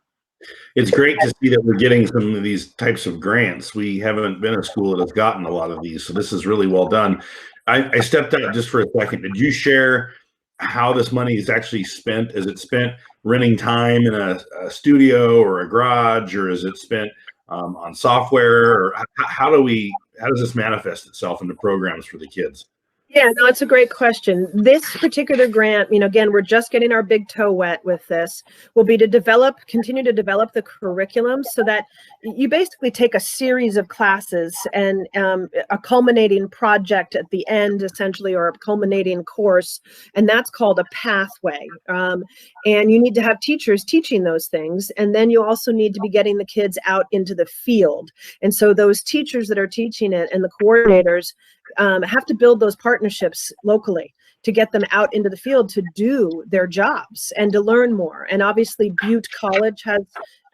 It's great to see that we're getting some of these types of grants. We haven't been a school that has gotten a lot of these, so this is really well done. I stepped out just for a second. Did you share how this money is actually spent? Is it spent renting time in a studio or a garage, or is it spent on software? Or how does this manifest itself in the programs for the kids? Yeah, no, it's a great question. This particular grant, again, we're just getting our big toe wet with this, will be to continue to develop the curriculum so that you basically take a series of classes and a culminating project at the end, essentially, or a culminating course, and that's called a pathway. And you need to have teachers teaching those things, and then you also need to be getting the kids out into the field. And so those teachers that are teaching it and the coordinators have to build those partnerships locally to get them out into the field to do their jobs and to learn more. And obviously Butte College has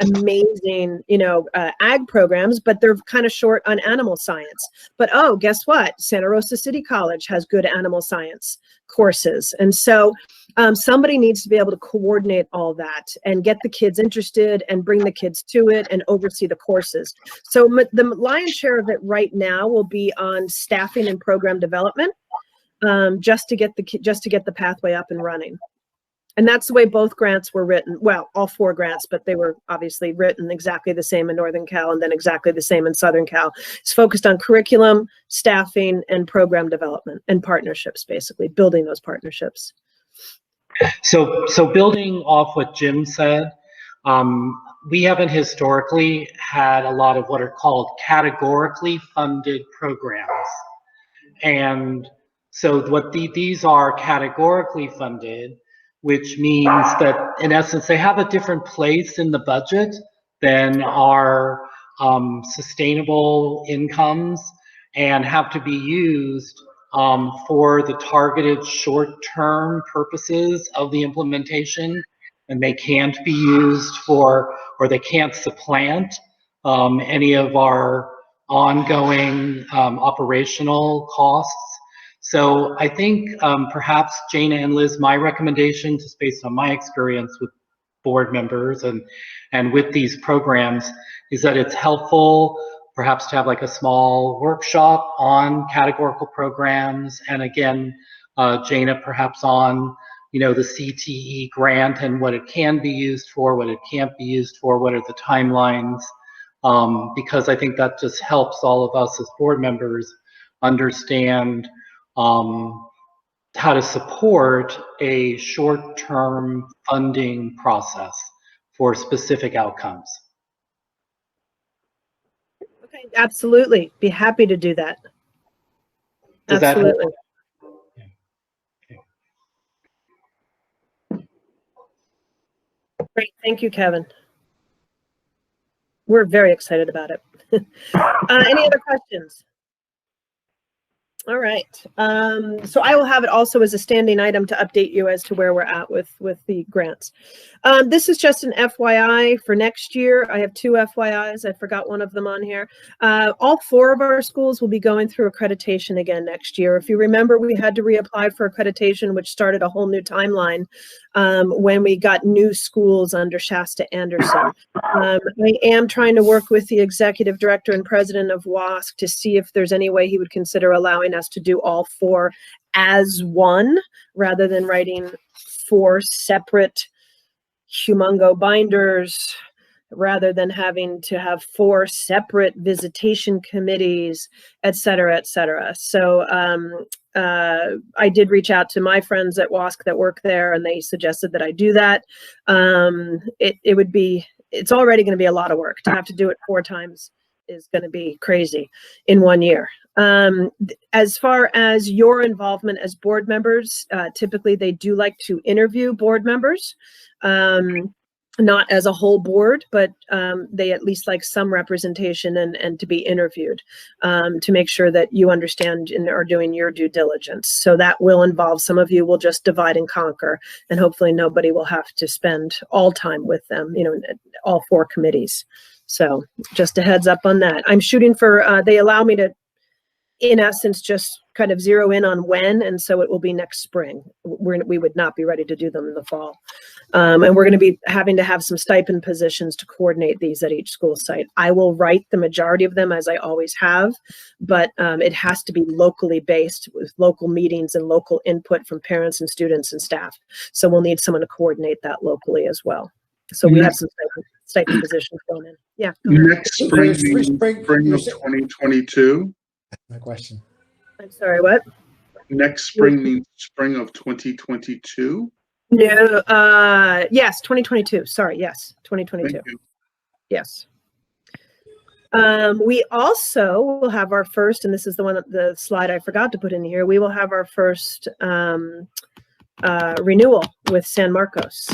amazing, ag programs, but they're kind of short on animal science. But oh, guess what? Santa Rosa City College has good animal science courses. And so somebody needs to be able to coordinate all that and get the kids interested and bring the kids to it and oversee the courses. So the lion's share of it right now will be on staffing and program development, just to get the pathway up and running. And that's the way both grants were written. Well, all 4 grants, but they were obviously written exactly the same in Northern Cal and then exactly the same in Southern Cal. It's focused on curriculum, staffing, and program development and partnerships, basically building those partnerships. So building off what Jim said, we haven't historically had a lot of what are called categorically funded programs. And so what these are categorically funded, which means that in essence, they have a different place in the budget than our sustainable incomes and have to be used for the targeted short-term purposes of the implementation. And they can't be used for, or they can't supplant any of our ongoing operational costs. So I think perhaps Jana and Liz, my recommendation, just based on my experience with board members and with these programs, is that it's helpful perhaps to have like a small workshop on categorical programs. And again, Jana, perhaps on, the CTE grant and what it can be used for, what it can't be used for, what are the timelines, because I think that just helps all of us as board members understand how to support a short-term funding process for specific outcomes. Absolutely. Be happy to do that. Does that help? Absolutely. Great. Thank you, Kevin. We're very excited about it. Any other questions? All right. So I will have it also as a standing item to update you as to where we're at with the grants. This is just an FYI for next year. I have 2 FYIs. I forgot one of them on here. All 4 of our schools will be going through accreditation again next year. If you remember, we had to reapply for accreditation, which started a whole new timeline when we got new schools under Shasta Anderson. I am trying to work with the executive director and president of WASC to see if there's any way he would consider allowing us to do all 4 as one, rather than writing 4 separate humongo binders, rather than having to have 4 separate visitation committees, et cetera, et cetera. So I did reach out to my friends at WASC that work there, and they suggested that I do that. It's already going to be a lot of work. To have to do it 4 times is going to be crazy in 1 year. As far as your involvement as board members, typically they do like to interview board members, not as a whole board, but they at least like some representation and to be interviewed to make sure that you understand and are doing your due diligence. So that will involve, some of you will just divide and conquer, and hopefully nobody will have to spend all time with them, all 4 committees. So just a heads up on that. I'm shooting for, they allow me to, in essence, just kind of zero in on when, and so it will be next spring. We would not be ready to do them in the fall. And we're going to be having to have some stipend positions to coordinate these at each school site. I will write the majority of them, as I always have, but it has to be locally based with local meetings and local input from parents and students and staff. So we'll need someone to coordinate that locally as well. So we have some stipend positions going in. Yeah. Next spring of 2022. My question. I'm sorry, what? Next spring means spring of 2022? No, yes, 2022. Sorry, yes, 2022. Yes. We also will have our first, and this is the slide I forgot to put in here. We will have our first renewal with San Marcos.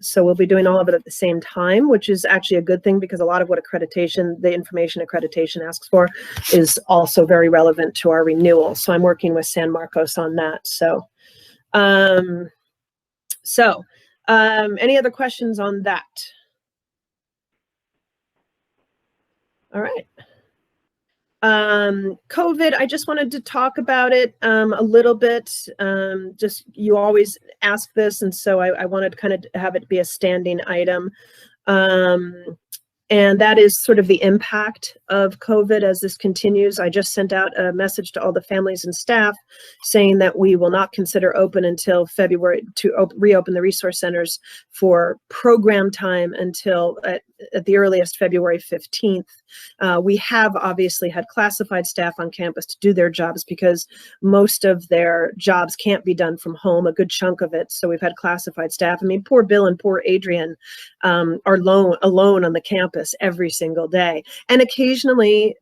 So we'll be doing all of it at the same time, which is actually a good thing, because a lot of what the information accreditation asks for is also very relevant to our renewal. So I'm working with San Marcos on that. So, any other questions on that? All right. COVID, I just wanted to talk about it a little bit. Just, you always ask this, and so I wanted to kind of have it be a standing item. And that is sort of the impact of COVID as this continues. I just sent out a message to all the families and staff saying that we will not consider open until February to reopen the resource centers for program time until at the earliest February 15th. We have obviously had classified staff on campus to do their jobs because most of their jobs can't be done from home, a good chunk of it. So we've had classified staff. I mean, poor Bill and poor Adrian are alone on the campus every single day. And occasionally,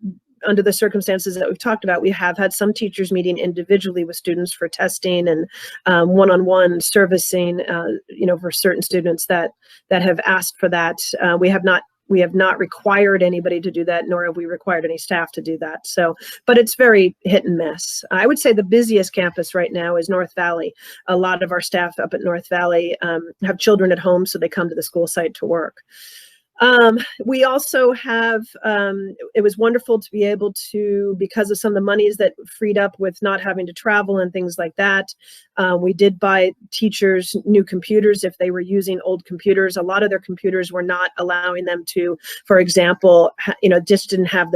under the circumstances that we've talked about, we have had some teachers meeting individually with students for testing and one-on-one servicing, for certain students that have asked for that. We have not required anybody to do that, nor have we required any staff to do that. So, but it's very hit and miss. I would say the busiest campus right now is North Valley. A lot of our staff up at North Valley have children at home, so they come to the school site to work. We also have, it was wonderful to be able to, because of some of the monies that freed up with not having to travel and things like that, we did buy teachers new computers if they were using old computers. A lot of their computers were not allowing them to, for example, just didn't have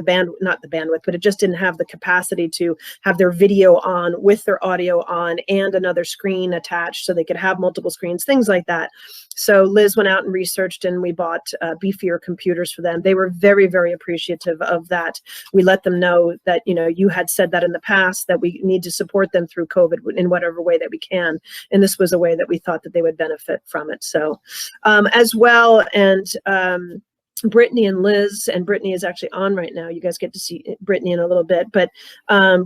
not the bandwidth, but it just didn't have the capacity to have their video on with their audio on and another screen attached so they could have multiple screens, things like that. So Liz went out and researched, and we bought beefier computers for them. They were very, very appreciative of that. We let them know that, you had said that in the past, that we need to support them through COVID in whatever way that we can. And this was a way that we thought that they would benefit from it. So as well, and Brittany and Liz, and Brittany is actually on right now. You guys get to see Brittany in a little bit, but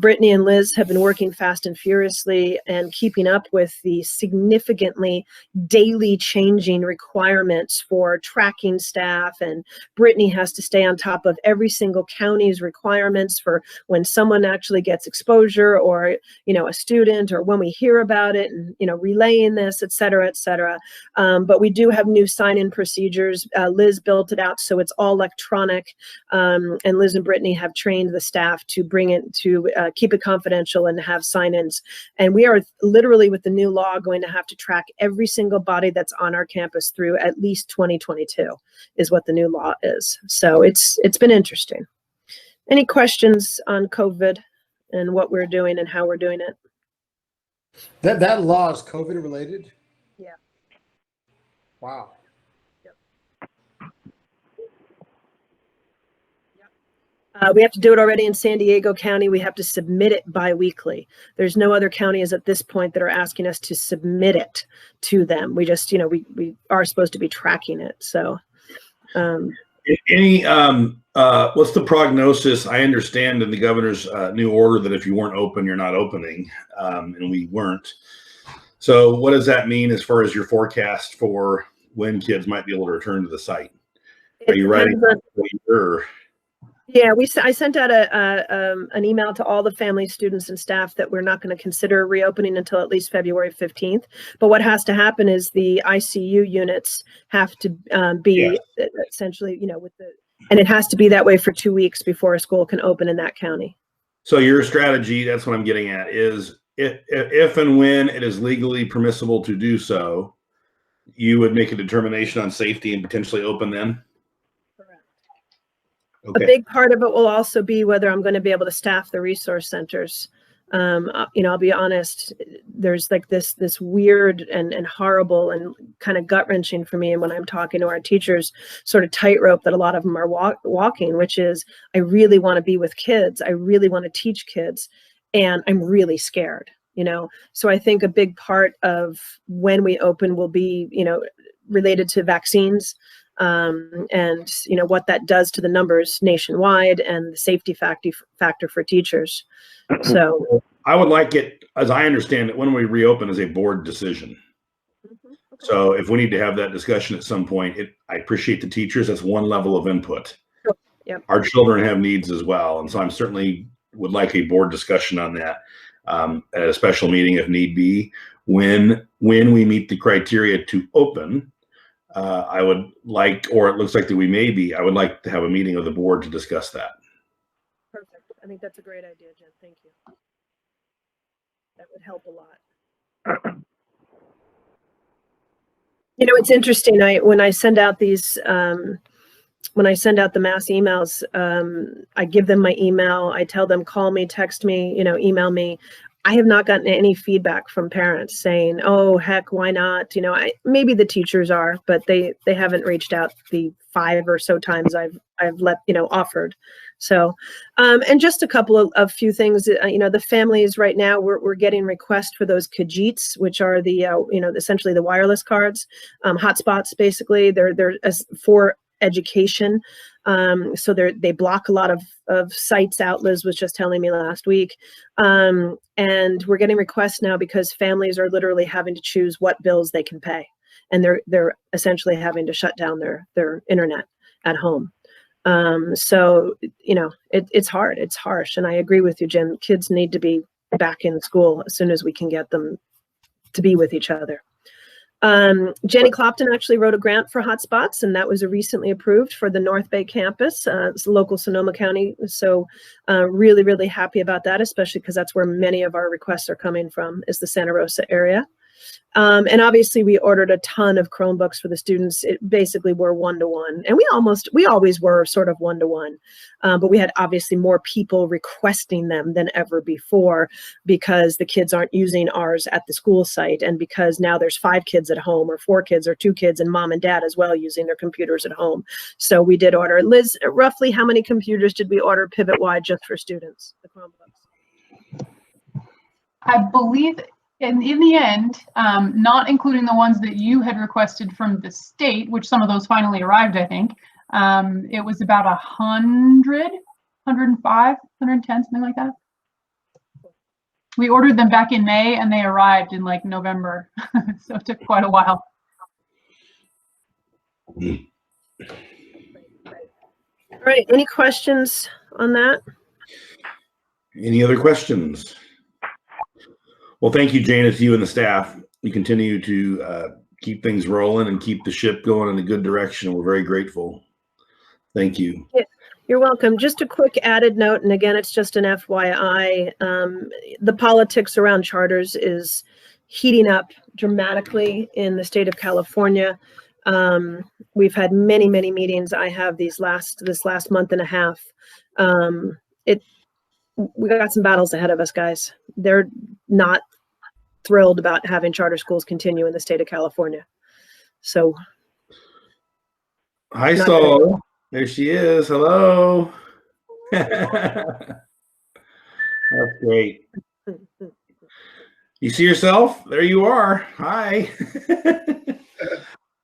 Brittany and Liz have been working fast and furiously and keeping up with the significantly daily changing requirements for tracking staff. And Brittany has to stay on top of every single county's requirements for when someone actually gets exposure, or, you know, a student, or when we hear about it, and, you know, relaying this, et cetera, et cetera. But we do have new sign-in procedures. Liz built it out so it's all electronic, and Liz and Brittany have trained the staff to bring it to keep it confidential and have sign-ins. And we are literally, with the new law, going to have to track every single body that's on our campus through at least 2022 is what the new law is. So it's been interesting. Any questions on COVID and what we're doing and how we're doing it? That law is COVID related? Yeah. Wow. We have to do it already in San Diego County. We have to submit it bi-weekly. There's no other counties at this point that are asking us to submit it to them. We just, you know, we are supposed to be tracking it. So, what's the prognosis? I understand in the governor's new order that if you weren't open, you're not opening, and we weren't. So what does that mean as far as your forecast for when kids might be able to return to the site? Are you writing? Yeah, I sent out an email to all the families, students, and staff that we're not going to consider reopening until at least February 15th. But what has to happen is the ICU units have to be essentially, you know, and it has to be that way for 2 weeks before a school can open in that county. So your strategy, that's what I'm getting at, is if and when it is legally permissible to do so, you would make a determination on safety and potentially open then? Okay. A big part of it will also be whether I'm going to be able to staff the resource centers. You know, I'll be honest, there's like this weird and horrible and kind of gut-wrenching for me, and when I'm talking to our teachers, sort of tightrope that a lot of them are walking, which is, I really want to be with kids. I really want to teach kids, and I'm really scared, you know? So I think a big part of when we open will be, you know, related to vaccines. And you know what that does to the numbers nationwide and the safety factor for teachers. So I would like it, as I understand it, when we reopen, as a board decision. Okay. So if we need to have that discussion at some point, I appreciate the teachers. That's one level of input. Sure. Yep. Our children have needs as well, and so I'm certainly would like a board discussion on that at a special meeting if need be. When we meet the criteria to open. I would like, or it looks like that I would like to have a meeting of the board to discuss that. Perfect. I think that's a great idea, Jen. Thank you. That would help a lot. You know, it's interesting. When I send out these, when I send out the mass emails, I give them my email. I tell them, call me, text me, you know, email me. I have not gotten any feedback from parents saying, "Oh, heck, why not?" You know, maybe the teachers are, but they haven't reached out the 5 or so times I've offered. So, and just a couple of few things. You know, the families right now, we're getting requests for those Khajiits, which are the essentially the wireless cards, hotspots. Basically, they're for education. So they block a lot of sites out. Liz was just telling me last week. And we're getting requests now because families are literally having to choose what bills they can pay. And they're essentially having to shut down their internet at home. So, you know, it's hard, it's harsh. And I agree with you, Jim. Kids need to be back in school as soon as we can get them to be with each other. Jenny Clopton actually wrote a grant for hotspots, and that was recently approved for the North Bay campus. It's local Sonoma County. So really, really happy about that, especially because that's where many of our requests are coming from, is the Santa Rosa area. And obviously we ordered a ton of Chromebooks for the students. It basically were 1-to-1, and we always were sort of 1-to-1, but we had obviously more people requesting them than ever before because the kids aren't using ours at the school site, and because now there's 5 kids at home, or 4 kids, or 2 kids, and mom and dad as well using their computers at home. So we did order. Liz, roughly how many computers did we order pivot-wide just for students, the Chromebooks? I believe in the end, not including the ones that you had requested from the state, which some of those finally arrived, I think, It was about 100, 105, 110, something like that. We ordered them back in May and they arrived in like November. So it took quite a while. All right, any questions on that? Any other questions? Well, thank you, Jana, to you and the staff. You continue to keep things rolling and keep the ship going in a good direction. We're very grateful. Thank you. Yeah, you're welcome. Just a quick added note, and again, it's just an FYI. The politics around charters is heating up dramatically in the state of California. We've had many, many meetings. I have this last month and a half. We got some battles ahead of us, guys. They're not thrilled about having charter schools continue in the state of California. So, hi, Sol. There she is. Hello. That's great. You see yourself? There you are. Hi.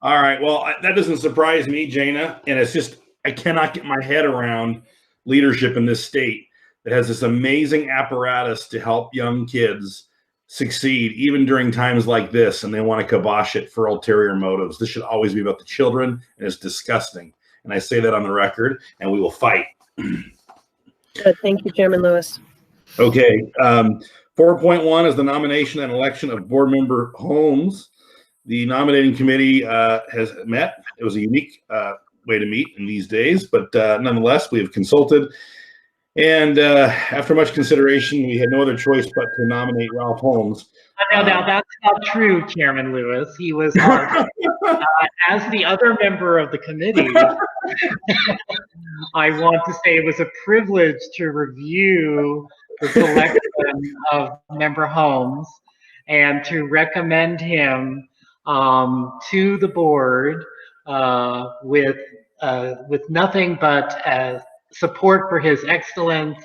All right. Well, that doesn't surprise me, Jana. And it's just, I cannot get my head around leadership in this state that has this amazing apparatus to help young kids succeed, even during times like this, and they want to kibosh it for ulterior motives. This should always be about the children, and it's disgusting. And I say that on the record, and we will fight. good. Thank you, Chairman Lewis. Okay. 4.1 is the nomination and election of board member Holmes. The nominating committee has met. It was a unique way to meet in these days, but nonetheless, we have consulted. And after much consideration, we had no other choice but to nominate Ralph Holmes. Now that's not true, Chairman Lewis. He was as the other member of the committee. I want to say it was a privilege to review the selection of Member Holmes and to recommend him to the board with nothing but support for his excellence,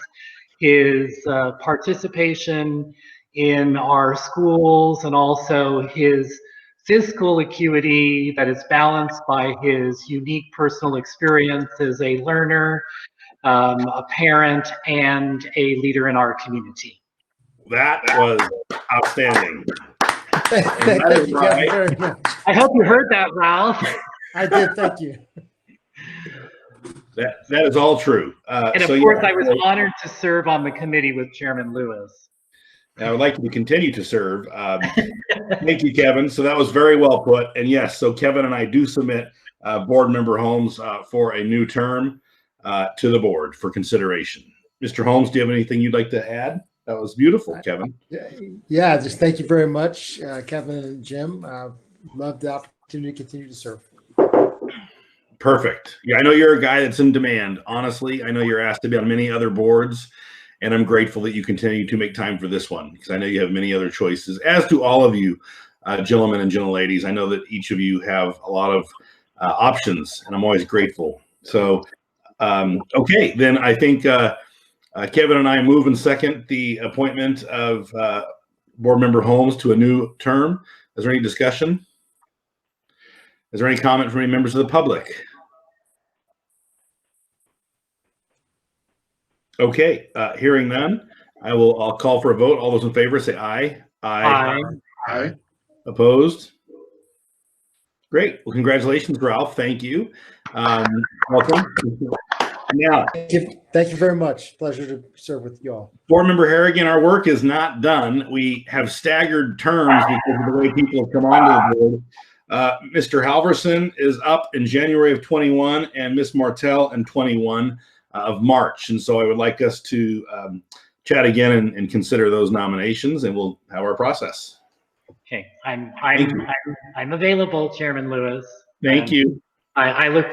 his participation in our schools, and also his fiscal acuity that is balanced by his unique personal experience as a learner, a parent, and a leader in our community. That was outstanding. Thank you, Kevin, very much. I hope you heard that, Ralph. I did, thank you. That is all true. And of course, I was honored to serve on the committee with Chairman Lewis. I would like you to continue to serve. Thank you, Kevin. So that was very well put. And yes, so Kevin and I do submit board member Holmes for a new term to the board for consideration. Mr. Holmes, do you have anything you'd like to add? That was beautiful, Kevin. Yeah, just thank you very much, Kevin and Jim. Love the opportunity to continue to serve. Perfect. Yeah, I know you're a guy that's in demand. Honestly, I know you're asked to be on many other boards, and I'm grateful that you continue to make time for this one because I know you have many other choices, as do all of you, gentlemen and gentleladies. I know that each of you have a lot of options, and I'm always grateful. So, okay, then I think Kevin and I move and second the appointment of board member Holmes to a new term. Is there any discussion? Is there any comment from any members of the public? Okay, hearing none, I'll call for a vote. All those in favor say aye. Aye. Aye. Opposed? Great. Well, congratulations, Ralph. Thank you. Welcome. Now, Thank you very much. Pleasure to serve with you all. board member Harrigan, our work is not done. We have staggered terms because of the way people have come onto the board. Mr. Halverson is up in January of 21 and Ms. Martell in 21 of March. And so I would like us to chat again and consider those nominations, and we'll have our process. Okay, I'm available, Chairman Lewis. Thank you. I look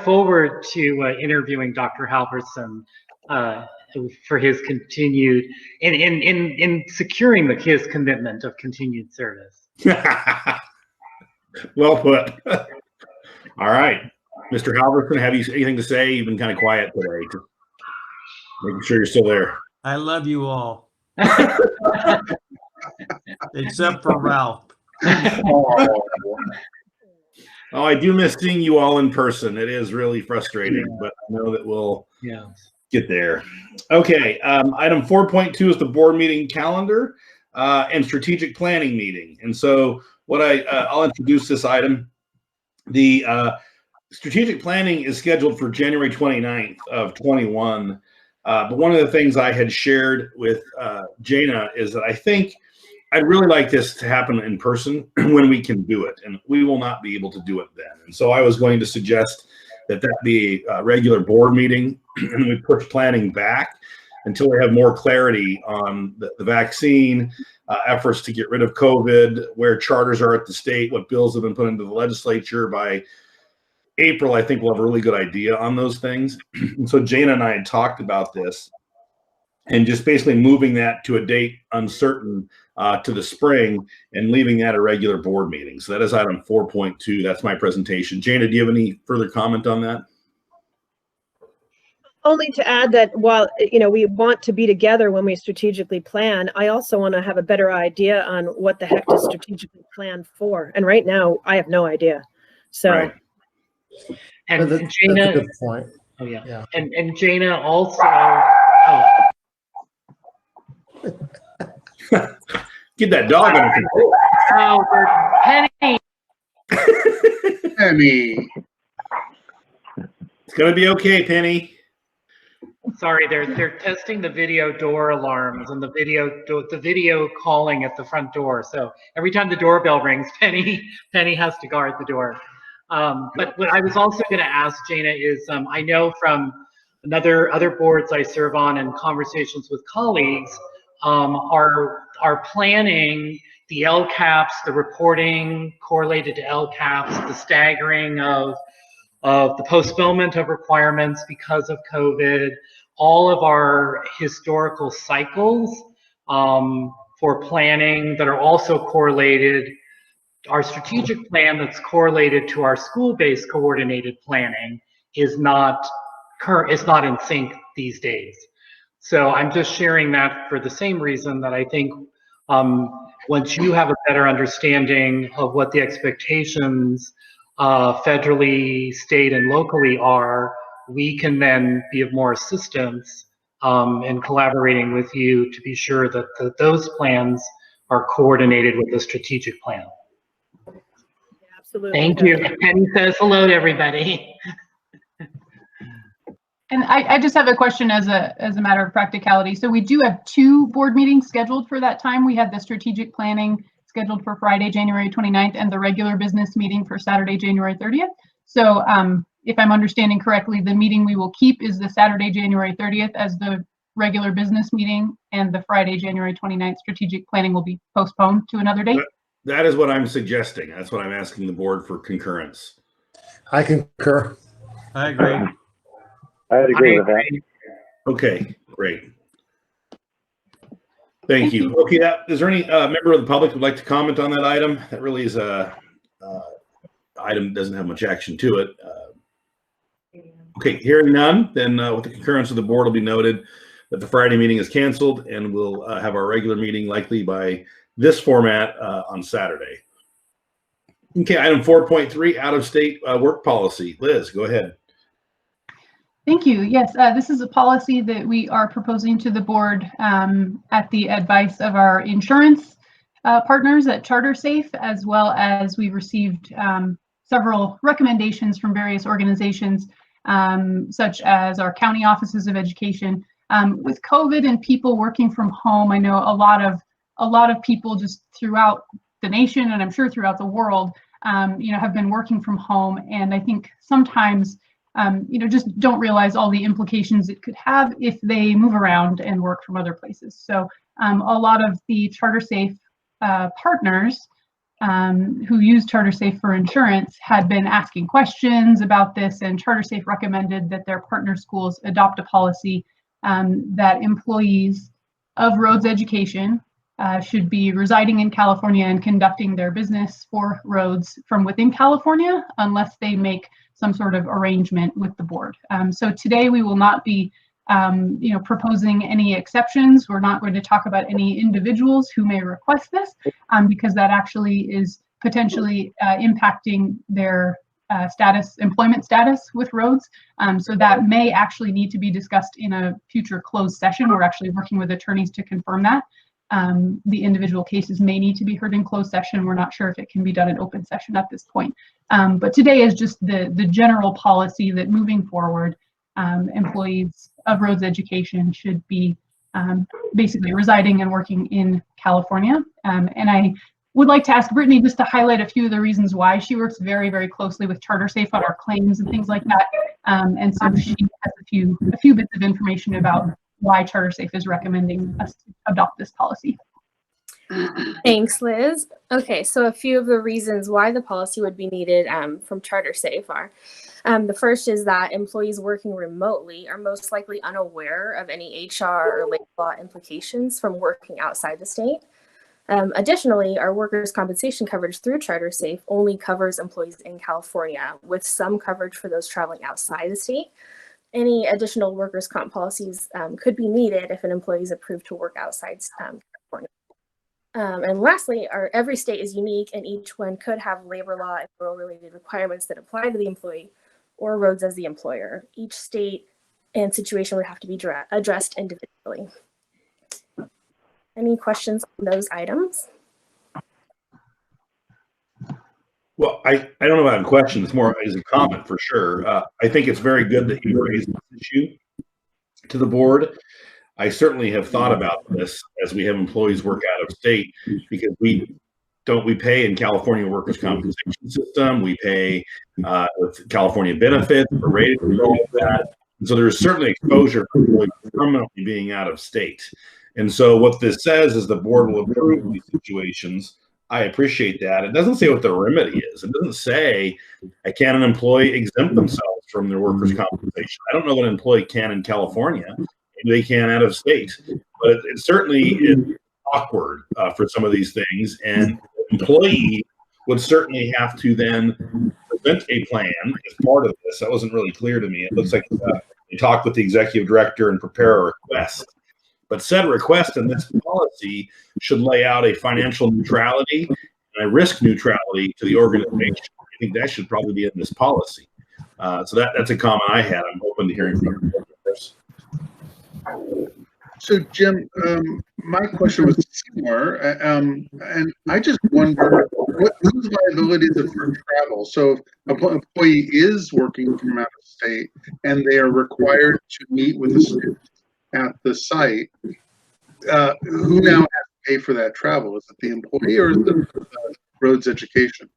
forward to interviewing Dr. Halverson for his continued in securing his commitment of continued service. Well put. All right, Mr. Halverson, have you anything to say? You've been kind of quiet today. Just making sure you're still there. I love you all. Except for Ralph. Oh, I do miss seeing you all in person. It is really frustrating, Yeah. but I know that we'll Yeah. get there. Okay, item 4.2 is the board meeting calendar and strategic planning meeting. And so what I'll introduce this item. The strategic planning is scheduled for January 29th of 21. But one of the things I had shared with Jana is that I think I'd really like this to happen in person when we can do it, and we will not be able to do it then. And so I was going to suggest that that be a regular board meeting, and we push planning back until we have more clarity on the vaccine, efforts to get rid of COVID, where charters are at the state, what bills have been put into the legislature. By April, I think we'll have a really good idea on those things. And so Jana and I had talked about this and just basically moving that to a date uncertain to the spring and leaving that a regular board meeting. So that is item 4.2. That's my presentation. Jana, do you have any further comment on that? Only to add that while, we want to be together when we strategically plan, I also want to have a better idea on what the heck to strategically plan for. And right now, I have no idea. So. Right. And That's Jana, a good point. oh yeah. Yeah. And Jana also, Get that dog under control. Penny. Penny. It's gonna be okay, Penny. Sorry, they're testing the video door alarms and the video calling at the front door. So every time the doorbell rings, Penny has to guard the door. But what I was also going to ask Jana is, I know from other boards I serve on and conversations with colleagues, are planning the LCAPs, the reporting correlated to LCAPs, the staggering of the postponement of requirements because of COVID, all of our historical cycles for planning that are also correlated. Our strategic plan that's correlated to our school-based coordinated planning is not in sync these days. So I'm just sharing that for the same reason that I think once you have a better understanding of what the expectations federally, state, and locally are, we can then be of more assistance in collaborating with you to be sure that those plans are coordinated with the strategic plan. Absolutely. Thank you. Penny says hello to everybody. And I just have a question as a matter of practicality. So we do have 2 board meetings scheduled for that time. We had the strategic planning scheduled for Friday, January 29th, and the regular business meeting for Saturday, January 30th. So if I'm understanding correctly, the meeting we will keep is the Saturday, January 30th as the regular business meeting, and the Friday, January 29th strategic planning will be postponed to another date. That is what I'm suggesting. That's what I'm asking the board for concurrence. I concur. I agree. I'd agree with that. Okay, great. Thank you. Okay, is there any member of the public who would like to comment on that item? That really is a item that doesn't have much action to it. Okay, hearing none, then with the concurrence of the board, it'll be noted that the Friday meeting is canceled, and we'll have our regular meeting likely by this format on Saturday. Okay, item 4.3, out-of-state work policy. Liz, go ahead. Thank you. Yes, this is a policy that we are proposing to the board at the advice of our insurance partners at CharterSafe, as well as we received several recommendations from various organizations, such as our county offices of education. With COVID and people working from home, I know a lot of people just throughout the nation, and I'm sure throughout the world, have been working from home, and I think sometimes just don't realize all the implications it could have if they move around and work from other places. So a lot of the CharterSafe partners who use CharterSafe for insurance had been asking questions about this, and CharterSafe recommended that their partner schools adopt a policy that employees of Rhodes Education should be residing in California and conducting their business for Rhodes from within California, unless they make some sort of arrangement with the board. So today we will not be proposing any exceptions. We're not going to talk about any individuals who may request this, because that actually is potentially impacting their employment status with roads. So that may actually need to be discussed in a future closed session. We're actually working with attorneys to confirm that. The individual cases may need to be heard in closed session. We're not sure if it can be done in open session at this point. But today is just the general policy that moving forward, employees of roads education should be basically residing and working in California. And I would like to ask Brittany just to highlight a few of the reasons why. She works very, very closely with CharterSafe on our claims and things like that. And so she has a few bits of information about why CharterSafe is recommending us to adopt this policy. Thanks, Liz. Okay, so a few of the reasons why the policy would be needed from CharterSafe are, the first is that employees working remotely are most likely unaware of any HR or labor law implications from working outside the state. Additionally, our workers' compensation coverage through CharterSafe only covers employees in California, with some coverage for those traveling outside the state. Any additional workers' comp policies could be needed if an employee is approved to work outside California. And lastly, every state is unique, and each one could have labor law and rural-related requirements that apply to the employee or roads as the employer. Each state and situation would have to be addressed individually. Any questions on those items? Well, I don't know about a question. It's more as a comment for sure. I think it's very good that you raised this issue to the board. I certainly have thought about this as we have employees work out of state, because we pay in California workers' compensation system. We pay with California benefits, we're rated for all of that. And so there's certainly exposure for employees permanently being out of state. And so what this says is the board will approve these situations. I appreciate that. It doesn't say what the remedy is. It doesn't say, can an employee exempt themselves from their workers' compensation? I don't know what an employee can in California. Maybe they can out of state. But it certainly is awkward for some of these things. And the employee would certainly have to then present a plan as part of this. That wasn't really clear to me. It looks like they talked with the executive director and prepare a request. But said request in this policy should lay out a financial neutrality and a risk neutrality to the organization. I think that should probably be in this policy. So that's a comment I had. I'm open to hearing from you. So Jim, my question was similar, and I just wonder whose liability is it for travel? So if an employee is working from out of state and they are required to meet with the student at the site, who now has to pay for that travel? Is it the employee or is it the roads education?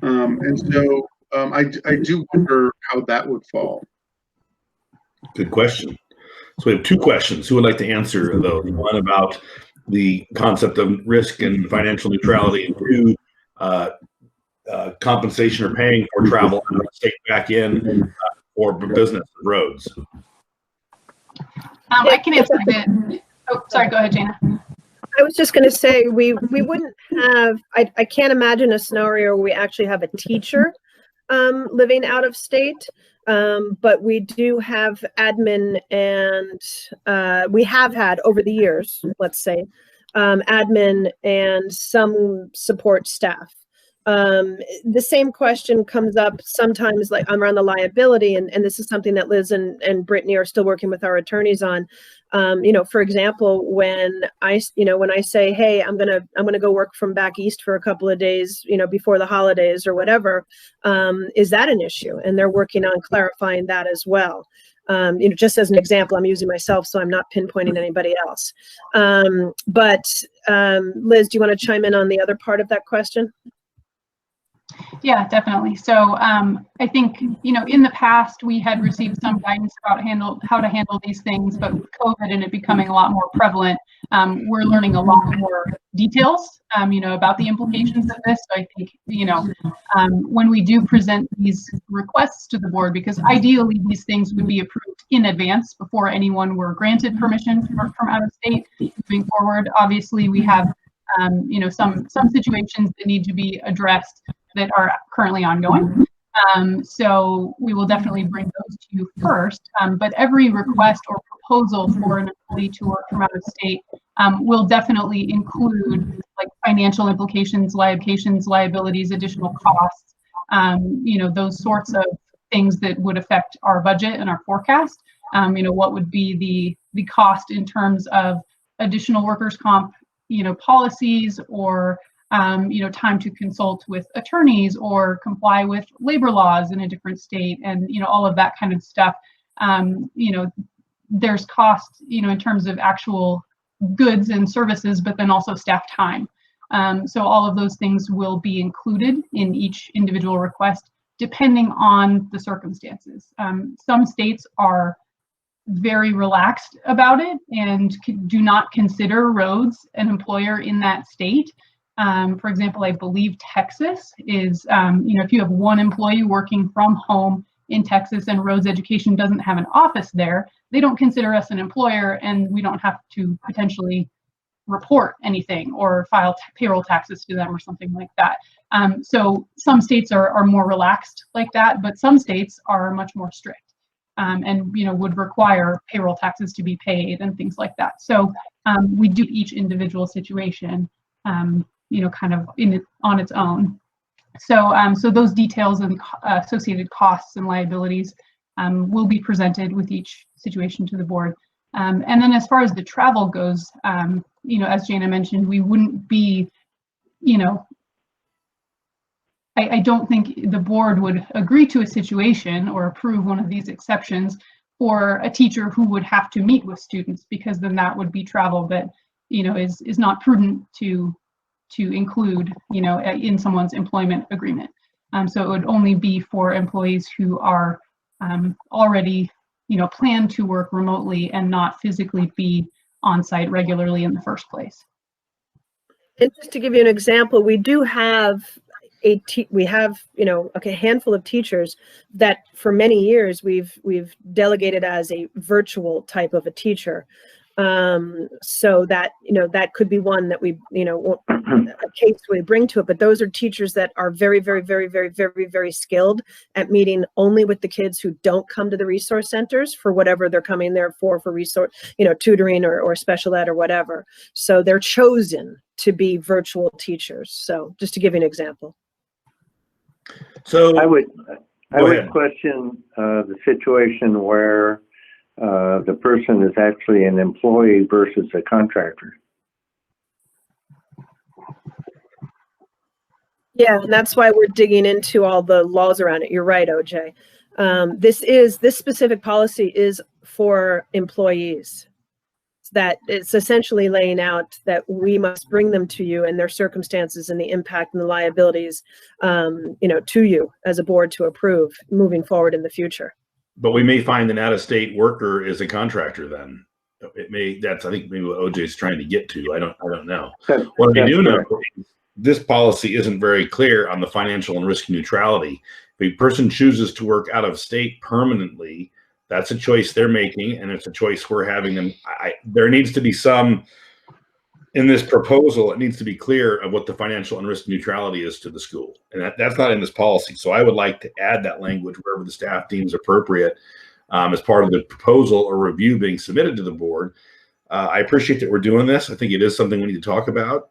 And so I do wonder how that would fall. Good question. So we have two questions. Who would like to answer those? One about the concept of risk and financial neutrality, and two, compensation or paying for travel out of state back in for business roads. I can answer that. Oh, sorry. Go ahead, Jana. I was just going to say we wouldn't have. I can't imagine a scenario where we actually have a teacher living out of state, but we do have admin, and we have had over the years, let's say, admin and some support staff. The same question comes up sometimes, like around the liability, and this is something that Liz and Brittany are still working with our attorneys on. For example, when I say, hey, I'm gonna go work from back east for a couple of days, before the holidays or whatever, is that an issue? And they're working on clarifying that as well. Just as an example, I'm using myself, so I'm not pinpointing anybody else. But Liz, do you want to chime in on the other part of that question? Yeah, definitely. So I think, in the past, we had received some guidance about how to handle these things, but with COVID and it becoming a lot more prevalent, we're learning a lot more details, about the implications of this. So I think, when we do present these requests to the board, because ideally these things would be approved in advance before anyone were granted permission to work from out of state. Moving forward, obviously we have, some situations that need to be addressed that are currently ongoing. So we will definitely bring those to you first. But every request or proposal for an employee to work from out of state will definitely include like financial implications, liabilities, additional costs, those sorts of things that would affect our budget and our forecast. What would be the cost in terms of additional workers' comp, policies, or time to consult with attorneys or comply with labor laws in a different state, and all of that kind of stuff. There's cost, in terms of actual goods and services, but then also staff time. So all of those things will be included in each individual request, depending on the circumstances. Some states are very relaxed about it and do not consider roads an employer in that state. For example, I believe Texas is, if you have one employee working from home in Texas and Roads Education doesn't have an office there, they don't consider us an employer, and we don't have to potentially report anything or file payroll taxes to them or something like that. So some states are more relaxed like that, but some states are much more strict. And would require payroll taxes to be paid and things like that. So we do each individual situation, kind of on its own. So those details and associated costs and liabilities will be presented with each situation to the board. And then as far as the travel goes, as Jana mentioned, we wouldn't be, I don't think the board would agree to a situation or approve one of these exceptions for a teacher who would have to meet with students, because then that would be travel that, is not prudent to include, in someone's employment agreement. So it would only be for employees who are already, plan to work remotely and not physically be on site regularly in the first place. And just to give you an example, we do have a handful of teachers that for many years we've delegated as a virtual type of a teacher. So that, that could be one that we, a case we bring to it, but those are teachers that are very, very, very, very, very, very skilled at meeting only with the kids who don't come to the resource centers for whatever they're coming there for resource, tutoring or special ed or whatever. So they're chosen to be virtual teachers. So just to give you an example. So I would question the situation where the person is actually an employee versus a contractor. Yeah, and that's why we're digging into all the laws around it. You're right, OJ. This specific policy is for employees. That it's essentially laying out that we must bring them to you and their circumstances and the impact and the liabilities, to you as a board to approve moving forward in the future. But we may find an out-of-state worker is a contractor then. It may, I think maybe what OJ is trying to get to. I don't know. What I do know is this policy isn't very clear on the financial and risk neutrality. If a person chooses to work out of state permanently, that's a choice they're making, and it's a choice we're having them. There needs to be some, in this proposal, it needs to be clear of what the financial and risk neutrality is to the school. And that's not in this policy. So I would like to add that language wherever the staff deems appropriate as part of the proposal or review being submitted to the board. I appreciate that we're doing this. I think it is something we need to talk about.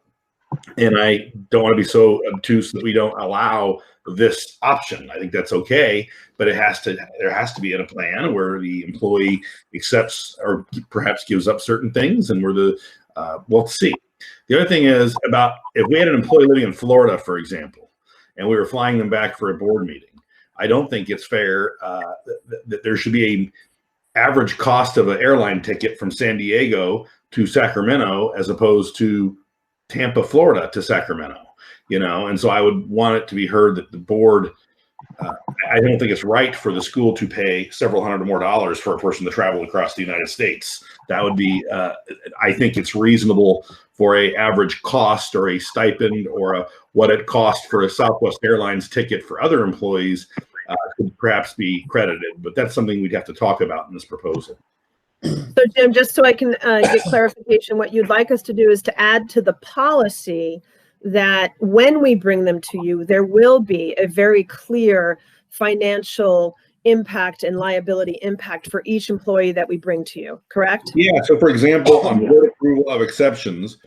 And I don't want to be so obtuse that we don't allow this option. I think that's okay, but there has to be a plan where the employee accepts or perhaps gives up certain things, and we'll see. The other thing is about if we had an employee living in Florida, for example, and we were flying them back for a board meeting, I don't think it's fair that there should be a average cost of an airline ticket from San Diego to Sacramento as opposed to Tampa, Florida to Sacramento, and so I would want it to be heard that the board, I don't think it's right for the school to pay several hundred more dollars for a person to travel across the United States. That would be, I think it's reasonable for a average cost or a stipend or what it costs for a Southwest Airlines ticket for other employees could perhaps be credited, but that's something we'd have to talk about in this proposal. So Jim, just so I can get clarification, what you'd like us to do is to add to the policy that when we bring them to you, there will be a very clear financial, impact and liability impact for each employee that we bring to you, correct? Yeah, so for example, on board approval of exceptions,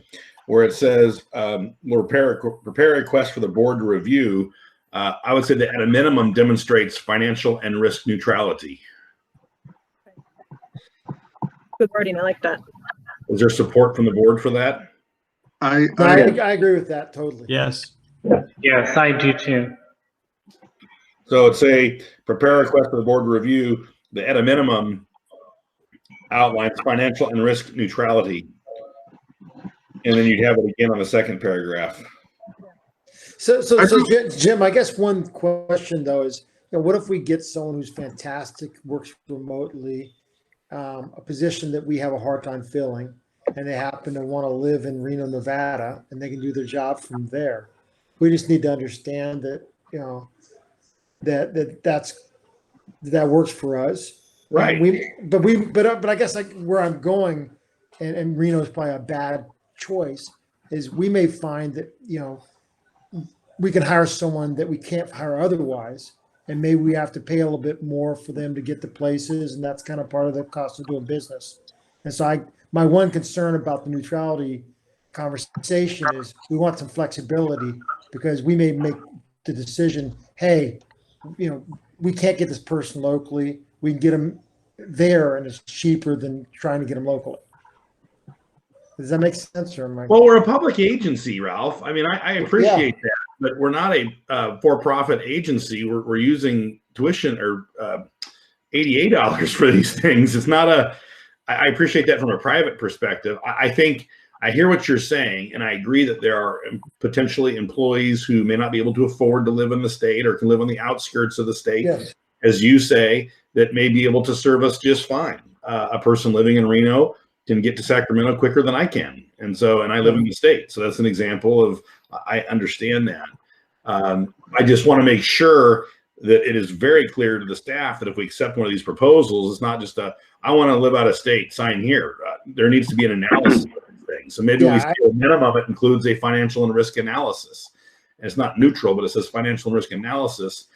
where it says we'll prepare a request for the board to review, I would say that at a minimum demonstrates financial and risk neutrality. Good wording, I like that. Is there support from the board for that? I agree with that totally. Yes. Yes, I do too. So it'd say prepare a request for the board to review that at a minimum outlines financial and risk neutrality. And then you'd have it again on the second paragraph. So Jim, I guess one question though is, what if we get someone who's fantastic, works remotely, a position that we have a hard time filling, and they happen to want to live in Reno, Nevada, and they can do their job from there. We just need to understand that, that works for us. Right. But I guess like where I'm going, and Reno is probably a bad choice, is we may find that, we can hire someone that we can't hire otherwise, and maybe we have to pay a little bit more for them to get to places, and that's kind of part of the cost of doing business. And so my one concern about the neutrality conversation is we want some flexibility, because we may make the decision, hey, we can't get this person locally. We can get them there, and it's cheaper than trying to get them locally. Does that make sense? Or well, we're a public agency, Ralph. I mean, I appreciate that, but we're not a for-profit agency. We're using tuition or $88 for these things. It's not I appreciate that from a private perspective. I think I hear what you're saying, and I agree that there are potentially employees who may not be able to afford to live in the state or can live on the outskirts of the state, as you say, that may be able to serve us just fine. A person living in Reno can get to Sacramento quicker than I can. And I live in the state. So that's an example of, I understand that. I just want to make sure that it is very clear to the staff that if we accept one of these proposals, it's not just I want to live out of state, sign here. There needs to be an analysis of things. So maybe we say a minimum, it includes a financial and risk analysis. And it's not neutral, but it says financial and risk analysis.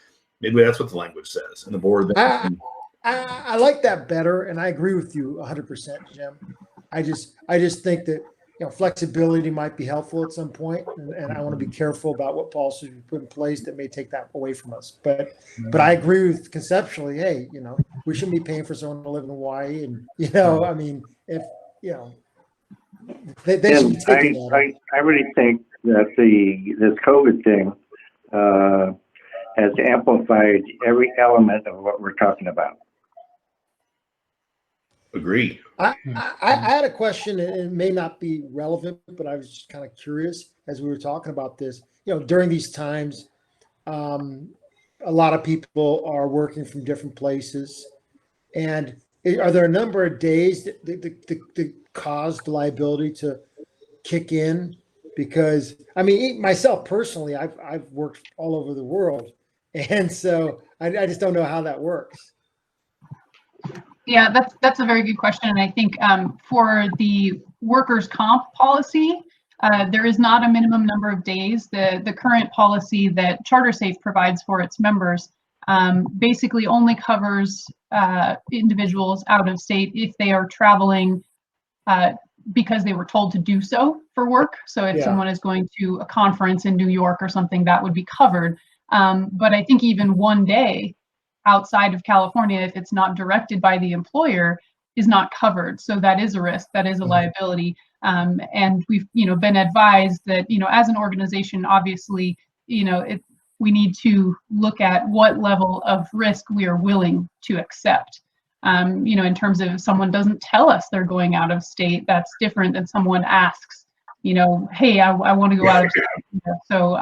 Maybe that's what the language says. And the board then I like that better, and I agree with you 100%, Jim. I just think that flexibility might be helpful at some point, and I want to be careful about what policies we put in place that may take that away from us. But I agree with conceptually. Hey, we shouldn't be paying for someone to live in Hawaii, and I mean, if they should be taking that. I really think that this COVID thing has amplified every element of what we're talking about. Agree. I had a question, and it may not be relevant, but I was just kind of curious as we were talking about this. During these times, a lot of people are working from different places, and are there a number of days that cause the liability to kick in? Because I mean, myself personally, I've worked all over the world, and so I just don't know how that works. Yeah, that's a very good question. And I think for the workers' comp policy, there is not a minimum number of days. The current policy that CharterSafe provides for its members basically only covers individuals out of state if they are traveling because they were told to do so for work. So if someone is going to a conference in New York or something, that would be covered. But I think even one day outside of California, if it's not directed by the employer, is not covered. So that is a risk, that is a liability. And we've, been advised that, as an organization, obviously, we need to look at what level of risk we are willing to accept. In terms of if someone doesn't tell us they're going out of state, that's different than someone asks, hey, I want to go out of state. So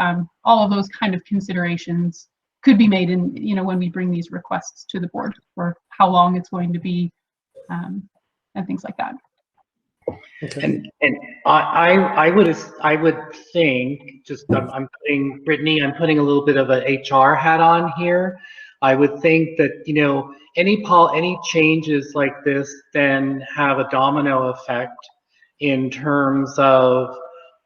all of those kind of considerations could be made in, when we bring these requests to the board, or how long it's going to be, and things like that. Okay. And I would think, just I'm putting Brittany, I'm putting a little bit of an HR hat on here. I would think that any changes like this then have a domino effect in terms of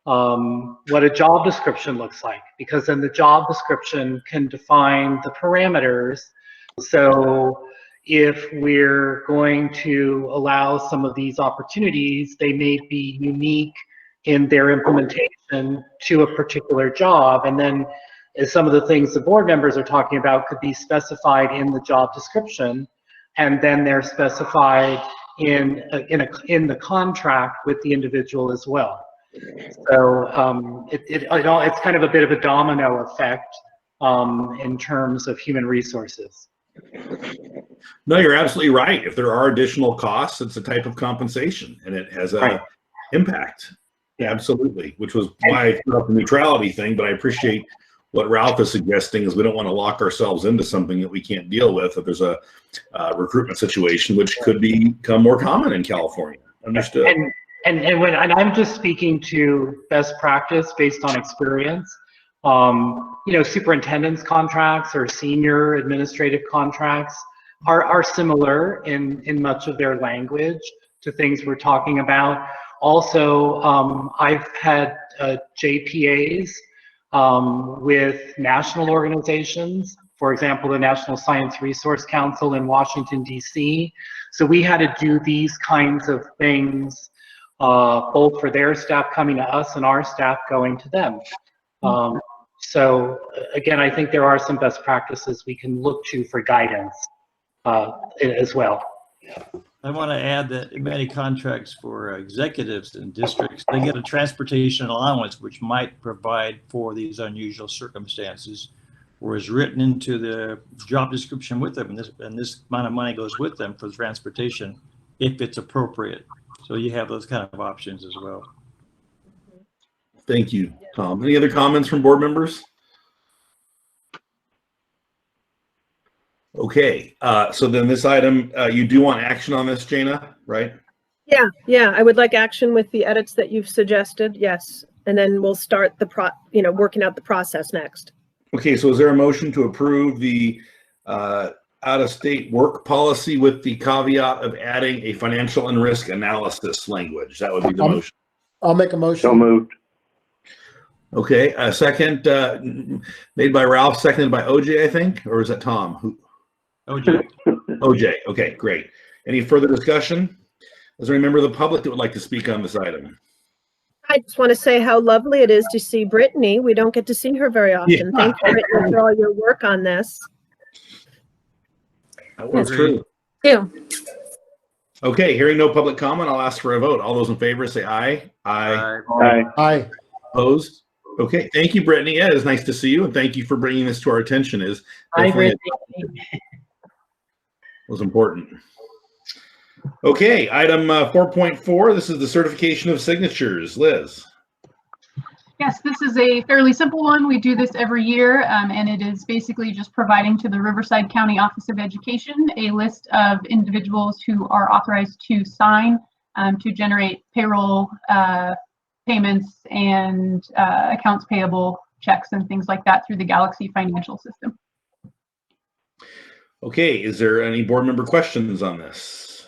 what a job description looks like, because then the job description can define the parameters So if we're going to allow some of these opportunities, they may be unique in their implementation to a particular job. And then some of the things the board members are talking about could be specified in the job description, and then they're specified in the contract with the individual as well. So it's kind of a bit of a domino effect in terms of human resources. No, you're absolutely right. If there are additional costs, it's a type of compensation, and it has a impact. Yeah, absolutely. Which was why I threw up the neutrality thing. But I appreciate what Ralph is suggesting, is we don't want to lock ourselves into something that we can't deal with if there's a recruitment situation, which could become more common in California. Understood. And I'm just speaking to best practice based on experience. You know, superintendent's contracts or senior administrative contracts are similar in much of their language to things we're talking about. Also, I've had JPAs with national organizations, for example, the National Science Resource Council in Washington, D.C. So we had to do these kinds of things, both for their staff coming to us and our staff going to them. So again, I think there are some best practices we can look to for guidance as well. I want to add that in many contracts for executives in districts, they get a transportation allowance, which might provide for these unusual circumstances, or is written into the job description with them, and this amount of money goes with them for transportation if it's appropriate. So you have those kind of options as well. Thank you, Tom. Any other comments from board members? Okay, so then this item, you do want action on this, Jana, right? Yeah, I would like action with the edits that you've suggested, yes. And then we'll start working out the process next. Okay, so is there a motion to approve the out-of-state work policy with the caveat of adding a financial and risk analysis language? That would be the motion. I'll make a motion. So moved. Okay, a second made by Ralph, seconded by OJ, I think, or is that Tom? Who? OJ. OJ, okay, great. Any further discussion? Is there any member of the public that would like to speak on this item? I just want to say how lovely it is to see Brittany. We don't get to see her very often. Yeah. Thank you, Brittany, for all your work on this. That's true. Two. Okay, hearing no public comment, I'll ask for a vote. All those in favor say aye. Aye. Aye. Aye. Opposed? Okay, thank you, Brittany. Yeah, it's nice to see you, and thank you for bringing this to our attention. Is was important. Okay, item 4.4. This is the certification of signatures. Liz. Yes, this is a fairly simple one. We do this every year, and it is basically just providing to the Riverside County Office of Education a list of individuals who are authorized to sign to generate payroll payments and accounts payable checks and things like that through the Galaxy financial system. Okay, is there any board member questions on this?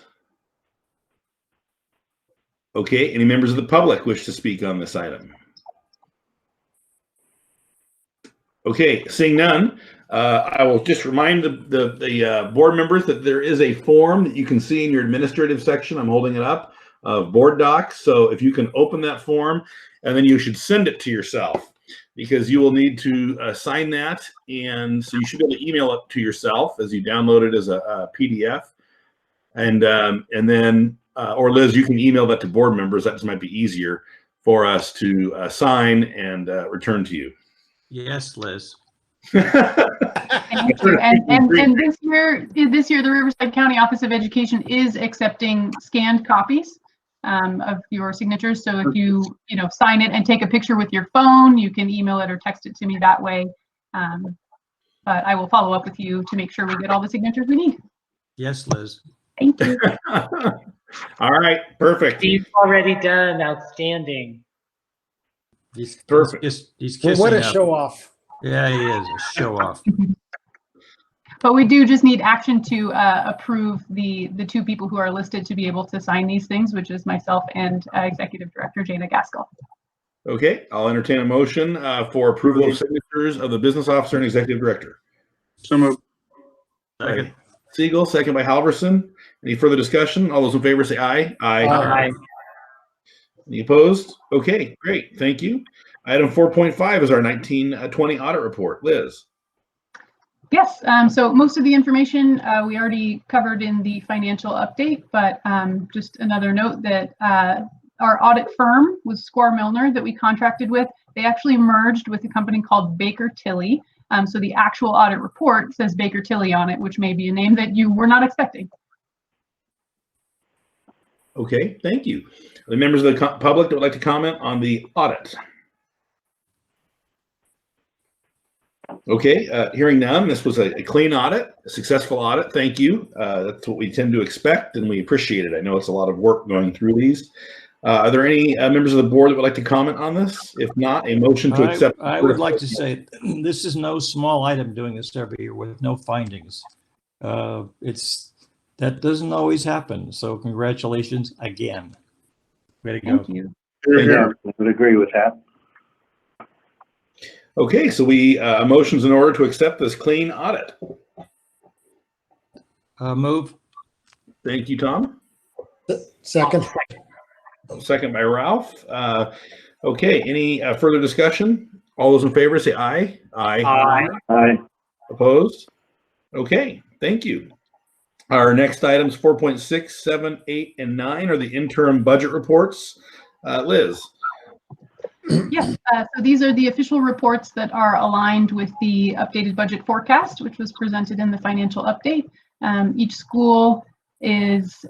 Okay, any members of the public wish to speak on this item? Okay, seeing none, I will just remind the board members that there is a form that you can see in your administrative section. I'm holding it up of board docs. So if you can open that form, and then you should send it to yourself, because you will need to sign that. And so you should be able to email it to yourself as you download it as a PDF. And then, or Liz, you can email that to board members. That just might be easier for us to sign and return to you. Yes, Liz. Thank you. And this year, the Riverside County Office of Education is accepting scanned copies of your signatures. So if you sign it and take a picture with your phone, you can email it or text it to me that way. But I will follow up with you to make sure we get all the signatures we need. Yes, Liz. Thank you. All right, perfect. He's already done. Outstanding. He's Perfect. He's kissing What a up. show off. Yeah, he is a show off. But we do just need action to approve the two people who are listed to be able to sign these things, which is myself and Executive Director Jana Gaskell. Okay, I'll entertain a motion for approval of signatures of the business officer and executive director. So moved. by Siegel, second by Halverson. Any further discussion? All those in favor say aye. Aye. Any opposed? Okay, great. Thank you. Item 4.5 is our 1920 audit report. Liz. Yes, so most of the information we already covered in the financial update, but just another note that our audit firm was Squire Milner that we contracted with. They actually merged with a company called Baker Tilly. So the actual audit report says Baker Tilly on it, which may be a name that you were not expecting. Okay, thank you. The members of the public that would like to comment on the audit. Okay, hearing none, this was a clean audit, a successful audit. Thank you. That's what we tend to expect, and we appreciate it. I know it's a lot of work going through these. Are there any members of the board that would like to comment on this? If not, a motion to accept. I would like to say this is no small item doing this every year with no findings. That doesn't always happen. So congratulations again. Way to go. Thank you. Yeah, I would agree with that. Okay, so we motions in order to accept this clean audit. Move. Thank you, Tom. Second. Second by Ralph. Okay, any further discussion? All those in favor say aye. Aye. Aye. Opposed? Okay, thank you. Our next items 4.6, 7, 8, and 9 are the interim budget reports. Liz. Yes, so these are the official reports that are aligned with the updated budget forecast, which was presented in the financial update. Each school is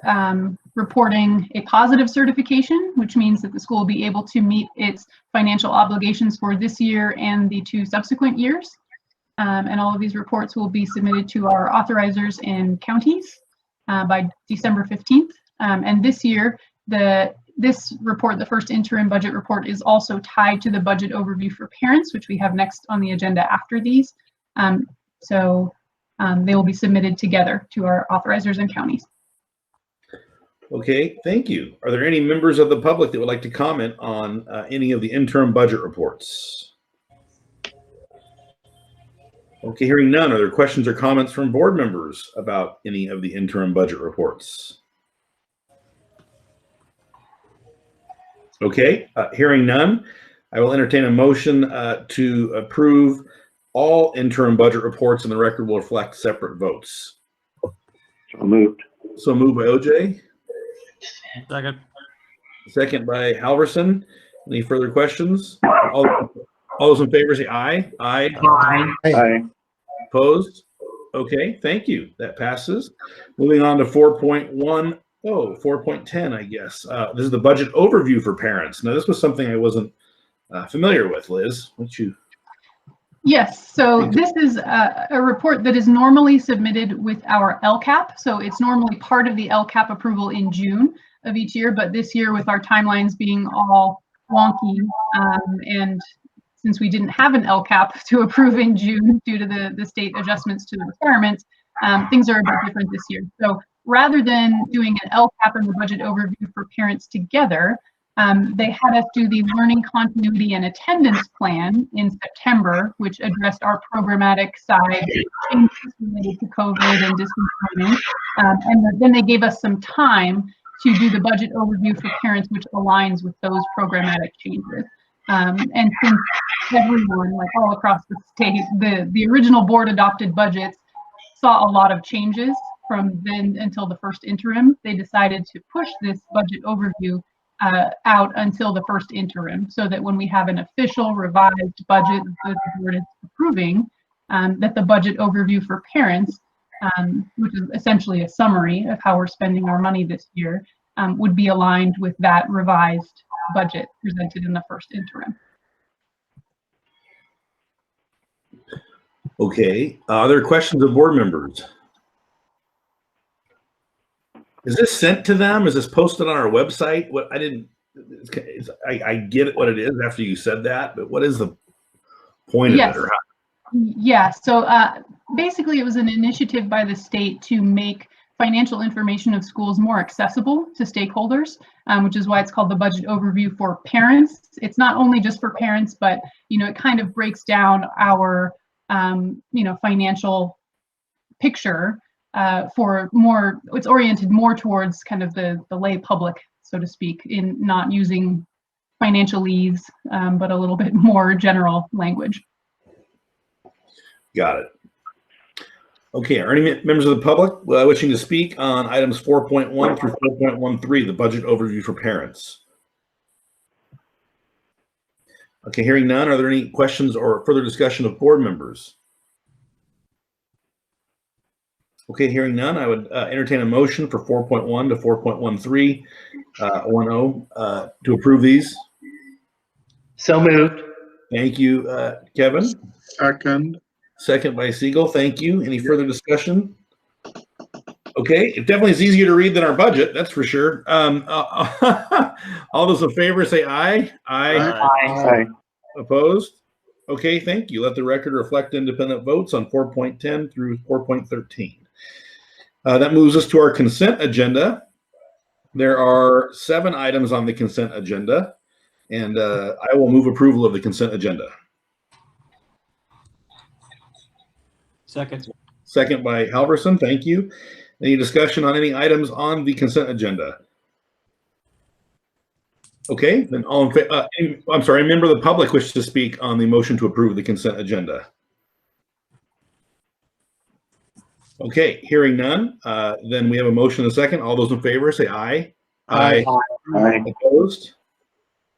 reporting a positive certification, which means that the school will be able to meet its financial obligations for this year and the 2 subsequent years. And all of these reports will be submitted to our authorizers and counties by December 15th. And this year, this report, the first interim budget report, is also tied to the budget overview for parents, which we have next on the agenda after these. So they will be submitted together to our authorizers and counties. Okay, thank you. Are there any members of the public that would like to comment on any of the interim budget reports? Okay, hearing none. Are there questions or comments from board members about any of the interim budget reports? Okay, hearing none, I will entertain a motion to approve all interim budget reports, and the record will reflect separate votes. So moved. So moved by OJ. Second. Second by Halverson. Any further questions? All those in favor say aye. Aye. Aye. Aye. Opposed? Okay, thank you. That passes. Moving on to 4.1. Oh, 4.10, I guess. This is the budget overview for parents. Now, this was something I wasn't familiar with, Liz. What's you? Yes, so this is a report that is normally submitted with our LCAP. So it's normally part of the LCAP approval in June of each year, but this year with our timelines being all wonky and since we didn't have an LCAP to approve in June due to the state adjustments to the requirements, things are a bit different this year. So rather than doing an LCAP and the budget overview for parents together, they had us do the learning continuity and attendance plan in September, which addressed our programmatic side changes related to COVID and distance learning. And then they gave us some time to do the budget overview for parents, which aligns with those programmatic changes. And since everyone, like all across the state, the original board adopted budgets saw a lot of changes from then until the first interim, they decided to push this budget overview out until the first interim, so that when we have an official revised budget that the board is approving, that the budget overview for parents, which is essentially a summary of how we're spending our money this year, would be aligned with that revised budget presented in the first interim. Okay. Are there questions of board members? Is this sent to them? Is this posted on our website? What I didn't. I get it what it is after you said that, but what is the point of it? Or how? Yeah. So basically, it was an initiative by the state to make financial information of schools more accessible to stakeholders, which is why it's called the budget overview for parents. It's not only just for parents, but it kind of breaks down our financial picture for more, it's oriented more towards kind of the lay public, so to speak, in not using financialese, but a little bit more general language. Got it. Okay, are any members of the public wishing to speak on items 4.1 through 4.13, the budget overview for parents? Okay, hearing none, are there any questions or further discussion of board members? Okay, hearing none, I would entertain a motion for 4.1 to 4.13, 10, to approve these. So moved. Thank you, Kevin. Second. Second by Siegel. Thank you. Any further discussion? Okay, it definitely is easier to read than our budget, that's for sure. All those in favor say aye. Aye. Opposed? Okay, thank you. Let the record reflect independent votes on 4.10 through 4.13. That moves us to our consent agenda. There are 7 items on the consent agenda, and I will move approval of the consent agenda. Second. Second by Halverson. Thank you. Any discussion on any items on the consent agenda? Okay, then all in favor. I'm sorry, a member of the public wishes to speak on the motion to approve the consent agenda. Okay, hearing none, then we have a motion and a second. All those in favor say aye. Aye. Opposed?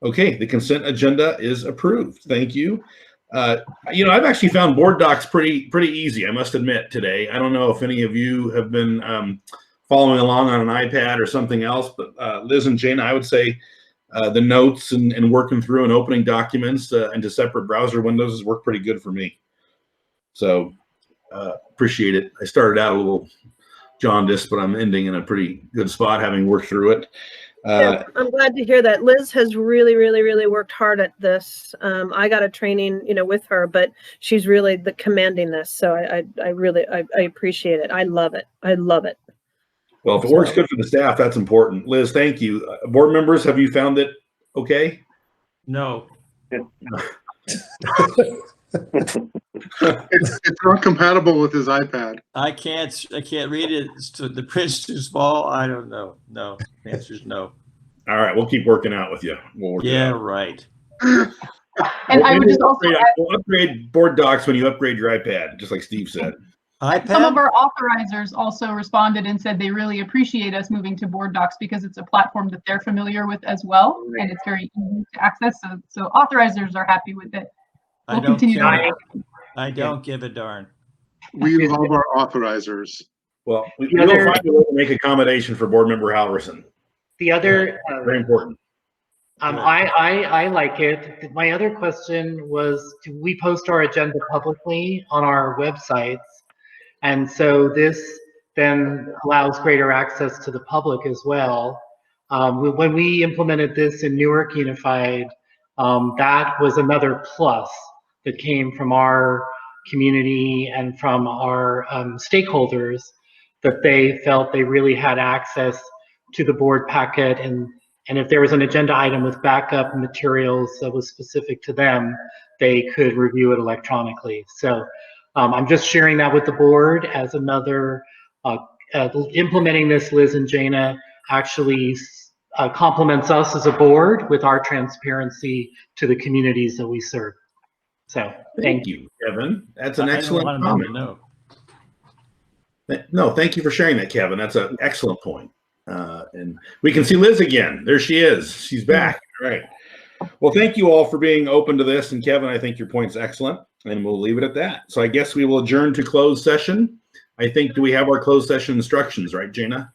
Okay, the consent agenda is approved. Thank you. You know, I've actually found board docs pretty easy, I must admit, today. I don't know if any of you have been following along on an iPad or something else, but Liz and Jana, I would say the notes and working through and opening documents into separate browser windows has worked pretty good for me. So appreciate it. I started out a little jaundiced, but I'm ending in a pretty good spot having worked through it. Yeah, I'm glad to hear that. Liz has really worked hard at this. I got a training, with her, but she's really commanding this. So I really appreciate it. I love it. I love it. Well, if it works good for the staff, that's important. Liz, thank you. Board members, have you found it okay? No. It's not compatible with his iPad. I can't read it. The print's too small. I don't know. No, the answer is no. All right, we'll keep working out with you. We'll work it out. Right. And I would just also add, we'll upgrade board docs when you upgrade your iPad, just like Steve said. iPad? some of our authorizers also responded and said they really appreciate us moving to board docs because it's a platform that they're familiar with as well, and it's very easy to access. So authorizers are happy with it. We'll continue to. I don't give a darn. We love our authorizers. Well, we will find a way to make accommodation for board member Halverson. The other, Very important. I like it. My other question was, do we post our agenda publicly on our websites? And so this then allows greater access to the public as well. When we implemented this in Newark Unified, that was another plus that came from our community and from our stakeholders, that they felt they really had access to the board packet, and if there was an agenda item with backup materials that was specific to them, they could review it electronically. So I'm just sharing that with the board as another, implementing this, Liz and Jana, actually complements us as a board with our transparency to the communities that we serve. So thank you, Kevin. That's an excellent comment. No, thank you for sharing that, Kevin. That's an excellent point. And we can see Liz again. There she is. She's back. All right. Well, thank you all for being open to this. And Kevin, I think your point's excellent, and we'll leave it at that. So I guess we will adjourn to closed session. I think, do we have our closed session instructions, right, Jana?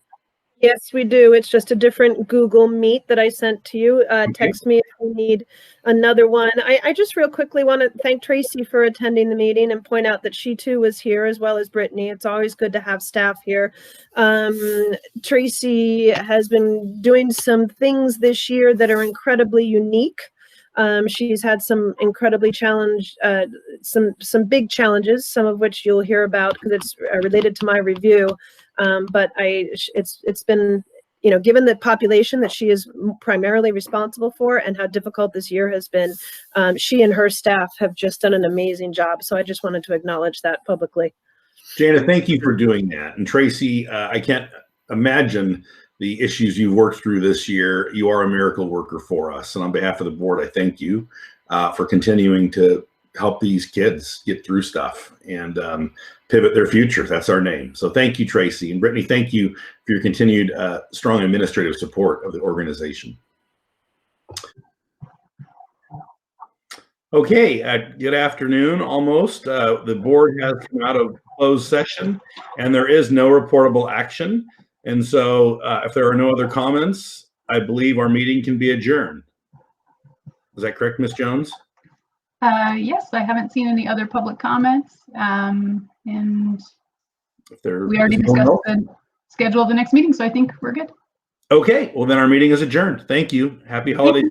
Yes, we do. It's just a different Google Meet that I sent to you. Text me if you need another one. I just real quickly want to thank Tracy for attending the meeting and point out that she too was here, as well as Brittany. It's always good to have staff here. Tracy has been doing some things this year that are incredibly unique. She's had some incredibly some big challenges, some of which you'll hear about because it's related to my review. But it's been, given the population that she is primarily responsible for and how difficult this year has been, she and her staff have just done an amazing job. So I just wanted to acknowledge that publicly. Jana, thank you for doing that. And Tracy, I can't imagine the issues you've worked through this year. You are a miracle worker for us. And on behalf of the board, I thank you for continuing to help these kids get through stuff and pivot their future. That's our name. So thank you, Tracy. And Brittany, thank you for your continued strong administrative support of the organization. Okay, good afternoon, almost. The board has come out of closed session and there is no reportable action. And so if there are no other comments, I believe our meeting can be adjourned. Is that correct, Ms. Jones? Yes, I haven't seen any other public comments. And If there we already discussed the schedule of the next meeting, so I think we're good. Okay, well then our meeting is adjourned. Thank you. Happy holidays.